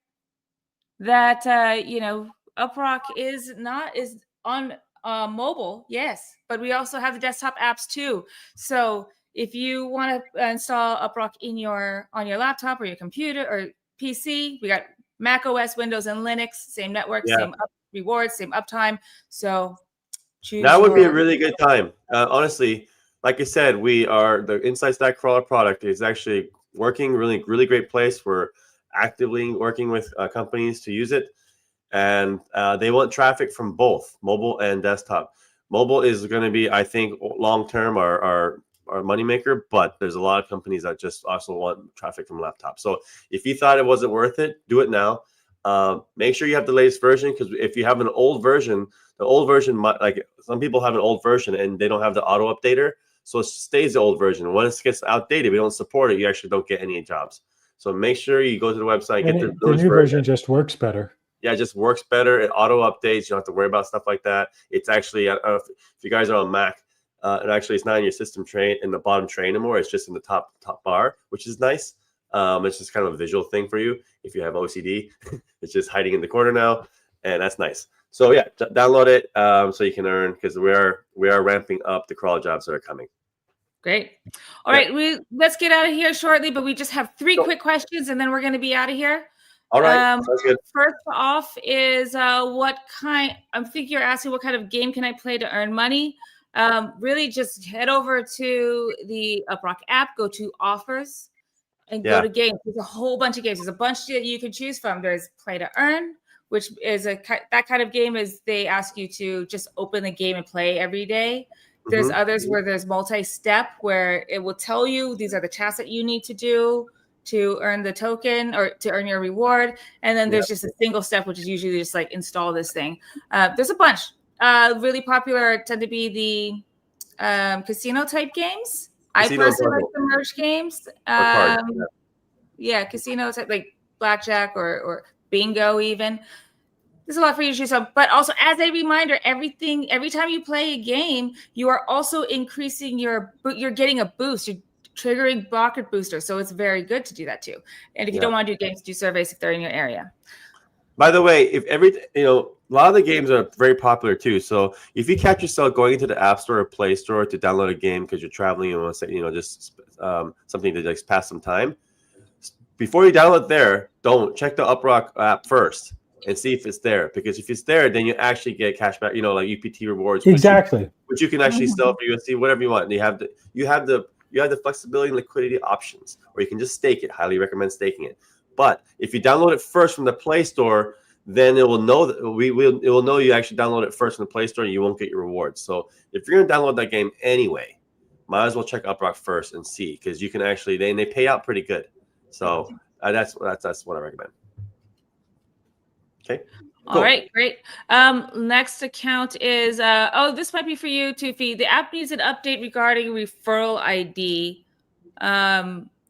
that UpRock is on mobile, yes, but we also have the desktop apps too. So if you want to install UpRock on your laptop or your computer or PC, we got Mac OS, Windows, and Linux, same network, same rewards, same uptime. So that would be a really good time. Honestly, like I said, the Insight Stack Crawler product is actually working really, really great place. We're actively working with companies to use it, and they want traffic from both mobile and desktop. Mobile is going to be, I think, long term our moneymaker, but there's a lot of companies that just also want traffic from laptop. So if you thought it wasn't worth it, do it now. Make sure you have the latest version, because if you have an old version, the old version might, like some people have an old version and they don't have the auto updater, so it stays the old version. When it gets outdated, we don't support it, you actually don't get any jobs. So make sure you go to the website and get the new version just works better. Yeah, it just works better. It auto updates. You don't have to worry about stuff like that. It's actually, I don't know if you guys are on Mac, and actually it's not in your system tray in the bottom tray anymore. It's just in the top bar, which is nice. It's just kind of a visual thing for you. If you have OCD, it's just hiding in the corner now, and that's nice. So yeah, download it so you can earn, because we are ramping up the crawl jobs that are coming. Great. All right, let's get out of here shortly, but we just have 3 quick questions, and then we're going to be out of here. All right. Sounds good. First off is I think you're asking what kind of game can I play to earn money? Really just head over to the UpRock app, go to offers, and go to games. There's a whole bunch of games. There's a bunch that you can choose from. There's play to earn, which is that kind of game is they ask you to just open the game and play every day. There's others where there's multi-step, where it will tell you these are the tasks that you need to do to earn the token or to earn your reward. And then there's just a single step, which is usually just like install this thing. There's a bunch. Really popular tend to be the casino type games. I personally like the merge games. Casino type, like blackjack or bingo even. There's a lot for you to choose from. But also, as a reminder, every time you play a game, you are also increasing you're getting a boost. You're triggering rocket booster. So it's very good to do that too. And if you don't want to do games, do surveys if they're in your area. By the way, if a lot of the games are very popular too. So if you catch yourself going into the App Store or Play Store to download a game because you're traveling and want to say, just something to just pass some time, before you download there, don't check the UpRock app first and see if it's there. Because if it's there, then you actually get cash back, like UPT rewards. Exactly. Which you can actually sell for USD, whatever you want. And you have the flexibility and liquidity options, or you can just stake it. Highly recommend staking it. But if you download it first from the Play Store, then it will know that it will know you actually download it first from the Play Store, and you won't get your rewards. So if you're gonna download that game anyway, might as well check UpRock first and see, because you can actually they pay out pretty good. So that's what I recommend. Okay. Cool. All right, great. Next account is this might be for you, Tufi. The app needs an update regarding referral ID.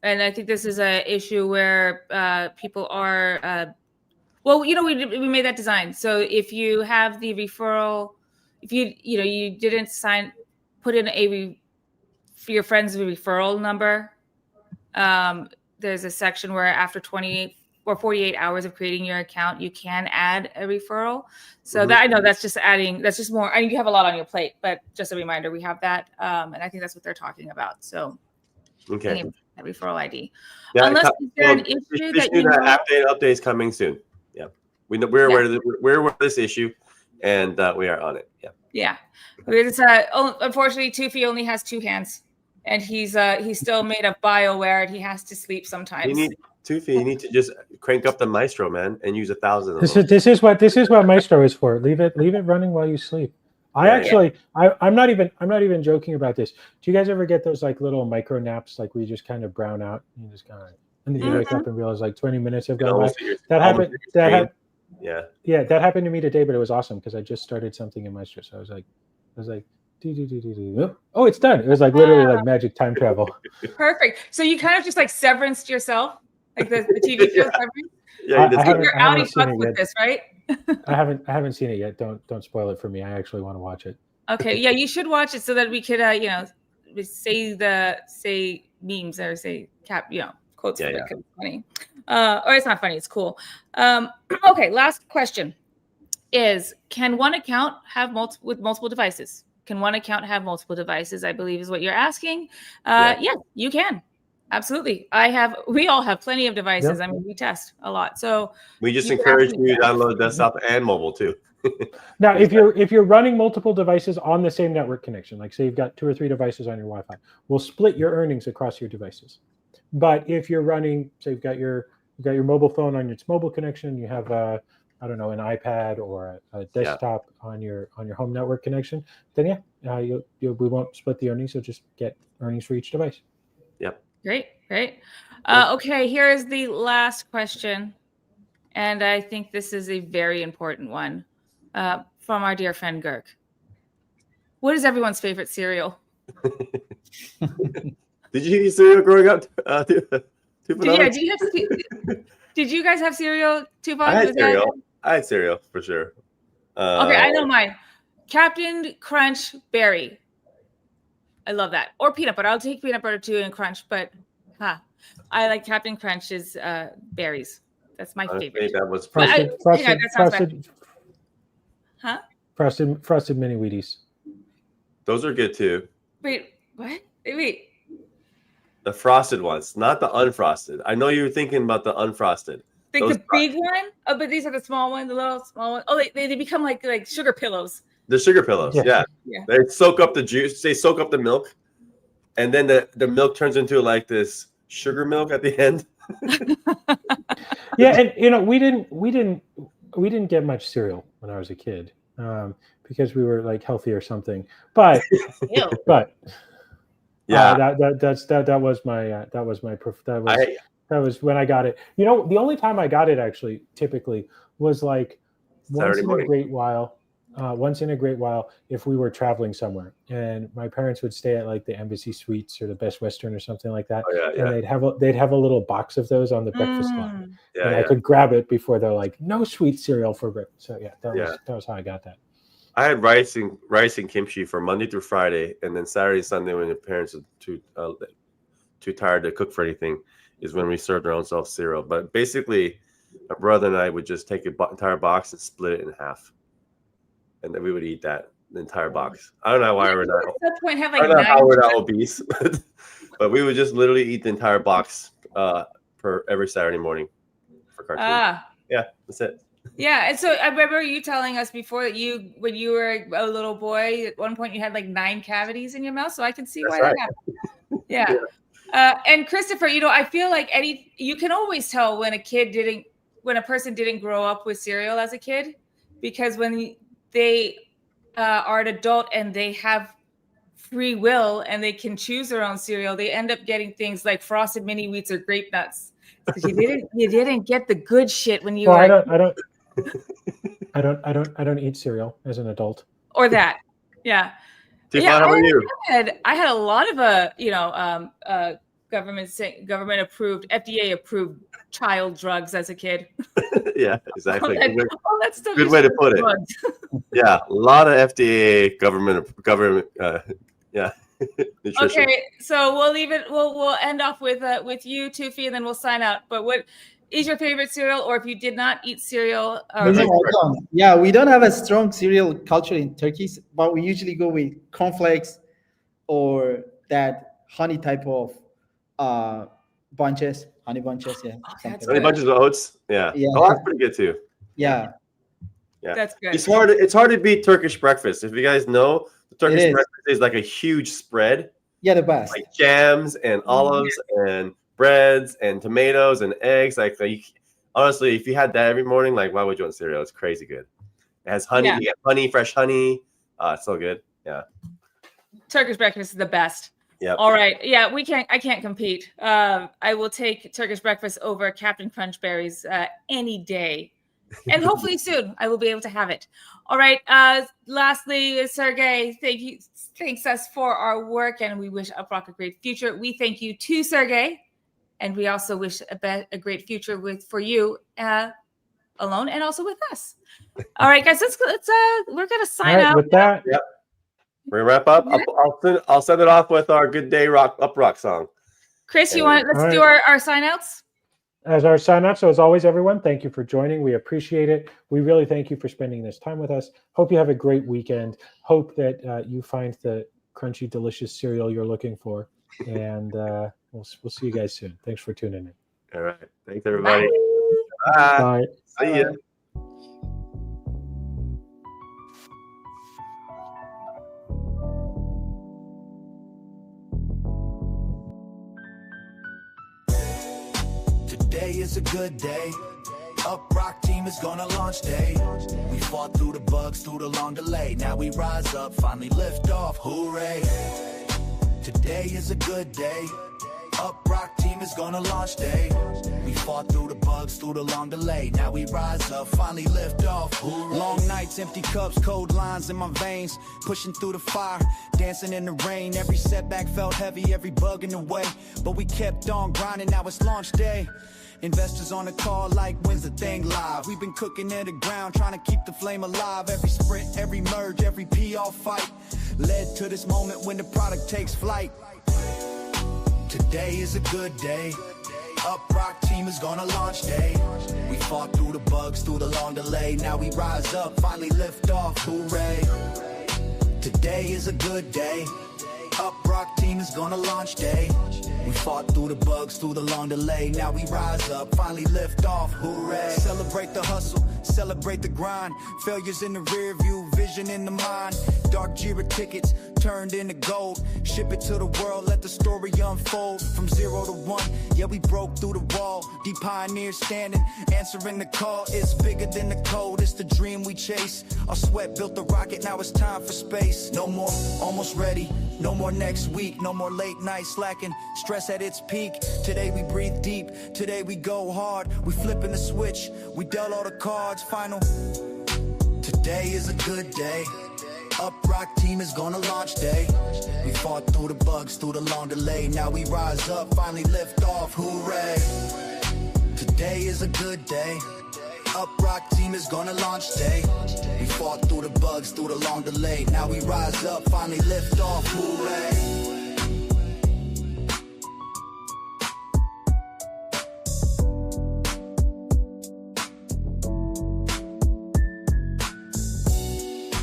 And I think this is an issue where people are we made that design. So if you have the referral, if you didn't put in for your friend's referral number, there's a section where after 28 or 48 hours of creating your account, you can add a referral. So that I know that's just more. I mean, you have a lot on your plate, but just a reminder, we have that, and I think that's what they're talking about. So okay. That referral ID. Yeah, Unless there's an issue that update is coming soon. Yeah, we're aware of this issue, and we are on it. Yeah. Yeah. It's, unfortunately, Tufi only has 2 hands, and he's still made of BioWare, and he has to sleep sometimes. You need to just crank up the Maestro, man, and use 1,000. This is what Maestro is for. Leave it running while you sleep. I'm not even joking about this. Do you guys ever get those like little micro naps, like where you just kind of brown out, and you just kind of, and then you wake up and realize like 20 minutes have gone by? That happened. That happened to me today, but it was awesome because I just started something in Maestro, so I was like, oh, it's done. It was like literally like magic time travel. Perfect. So you kind of just like severanced yourself, like the TV show Severance. Yeah, you're outie fucked with this, right? I haven't seen it yet. Don't spoil it for me. I actually want to watch it. Okay, yeah, you should watch it so that we could say memes or say quotes. Yeah, it's funny. Or it's not funny. It's cool. Okay, last question is: can one account have multiple devices? Can one account have multiple devices? I believe is what you're asking. Yeah, you can. Absolutely. We all have plenty of devices. Yep. I mean, we test a lot. So we just encourage you to download desktop and mobile too. Now, if you're running multiple devices on the same network connection, like say you've got 2 or 3 devices on your Wi-Fi, we'll split your earnings across your devices. But if you're running, say you've got your mobile phone on its mobile connection, you have an iPad or a desktop on your home network connection, then we won't split the earnings. You'll just get earnings for each device. Yep. Great. Okay, here is the last question. And I think this is a very important one from our dear friend Girk. What is everyone's favorite cereal? Did you eat cereal growing up? Did you guys have cereal? I had cereal for sure. Okay, I know mine. Captain Crunch Berry. I love that. Or peanut butter. I'll take peanut butter too and Crunch, but I like Captain Crunch's berries. That's my favorite. That was frosted mini Wheaties. Those are good too. Wait, what? Wait. The frosted ones, not the unfrosted. I know you were thinking about the unfrosted. Like the big one? Oh, but these are the small ones, the little small ones. Oh, they become like sugar pillows. The sugar pillows, yeah. They soak up the juice. They soak up the milk, and then the milk turns into like this sugar milk at the end. Yeah, and we didn't get much cereal when I was a kid because we were like healthy or something. But that was when I got it. The only time I got it actually typically was like once in a great while if we were traveling somewhere and my parents would stay at like the Embassy Suites or the Best Western or something like that. And they'd have a little box of those on the breakfast line. And I could grab it before they're like, no sweet cereal for breakfast. So that was how I got that. I had rice and kimchi for Monday through Friday, and then Saturday and Sunday when the parents would too tired to cook for anything, is when we served our own self cereal. But basically, my brother and I would just take an entire box and split it in half, and then we would eat the entire box. I don't know why we're not. At some point, have I don't like know how 9. we're not obese, but we would just literally eat the entire box per every Saturday morning for cartoons. Yeah, that's it. Yeah, and so I remember you telling us before that when you were a little boy, at one point you had like 9 cavities in your mouth, so I can see why that happened. Yeah. And Christopher, I feel like you can always tell when a person didn't grow up with cereal as a kid, because when they are an adult and they have free will and they can choose their own cereal, they end up getting things like Frosted Mini Wheats or Grape Nuts. You didn't get the good shit when you were. I don't eat cereal as an adult. Or that, yeah. How are you? I had a lot of government approved, FDA approved child drugs as a kid. Yeah, exactly. Good way to put it. Yeah, a lot of FDA government. Yeah. Nutrition. Okay, so we'll leave it. We'll end off with you, Tufi, and then we'll sign out. But what is your favorite cereal, or if you did not eat cereal? Yeah, we don't have a strong cereal culture in Turkey, but we usually go with cornflakes or that honey type of bunches, honey bunches. Yeah, honey bunches of oats. Yeah, oh, that's pretty good too. Yeah, that's good. It's hard to beat Turkish breakfast. If you guys know, the Turkish breakfast is like a huge spread. Yeah, the best. Like jams and olives and breads and tomatoes and eggs. Honestly, if you had that every morning, like, why would you want cereal? It's crazy good. It has honey. You get honey, fresh honey. It's so good. Yeah. Turkish breakfast is the best. Yeah. All right. Yeah, I can't compete. I will take Turkish breakfast over Captain Crunch berries any day. And hopefully soon I will be able to have it. All right. Lastly, Sergey, thanks us for our work, and we wish UpRock a great future. We thank you too, Sergey. And we also wish a great future for you alone and also with us. All right, guys, let's we're gonna sign out. With that, yep. We're gonna wrap up. I'll send it off with our Good Day UpRock song. Chris, let's do our sign outs. As our sign out. So as always, everyone, thank you for joining. We appreciate it. We really thank you for spending this time with us. Hope you have a great weekend. Hope that you find the crunchy, delicious cereal you're looking for. And we'll see you guys soon. Thanks for tuning in. All right. Thanks, everybody. Bye. Bye. See ya. Today is a good day. UpRock team is gonna launch day. We fought through the bugs, through the long delay. Now we rise up, finally lift off, hooray. Today is a good day. UpRock team is gonna launch day. We fought through the bugs, through the long delay. Now we rise up, finally lift off, hooray. Long nights, empty cups, cold lines in my veins. Pushing through the fire, dancing in the rain. Every setback felt heavy, every bug in the way. But we kept on grinding, now it's launch day. Investors on the call like, when's the thing live? We've been cooking to the ground, trying to keep the flame alive. Every sprint, every merge, every PR fight led to this moment when the product takes flight. Today is a good day. UpRock team is gonna launch day. We fought through the bugs, through the long delay. Now we rise up, finally lift off, hooray. Today is a good day. UpRock team is gonna launch day. We fought through the bugs, through the long delay. Now we rise up, finally lift off, hooray. Celebrate the hustle, celebrate the grind. Failures in the rear view, vision in the mind. Dark Jira tickets turned into gold. Ship it to the world, let the story unfold. From 0 to 1, yeah, we broke through the wall. Deep pioneers standing, answering the call. It's bigger than the code, it's the dream we chase. Our sweat built the rocket, now it's time for space. No more, almost ready. No more next week, no more late nights slacking. Stress at its peak. Today we breathe deep, today we go hard. We flipping the switch, we dealt all the cards. Final. Today is a good day. UpRock team is gonna launch day. We fought through the bugs, through the long delay. Now we rise up, finally lift off, hooray. Today is a good day. UpRock team is gonna launch day. We fought through the bugs, through the long delay. Now we rise up, finally lift off, hooray.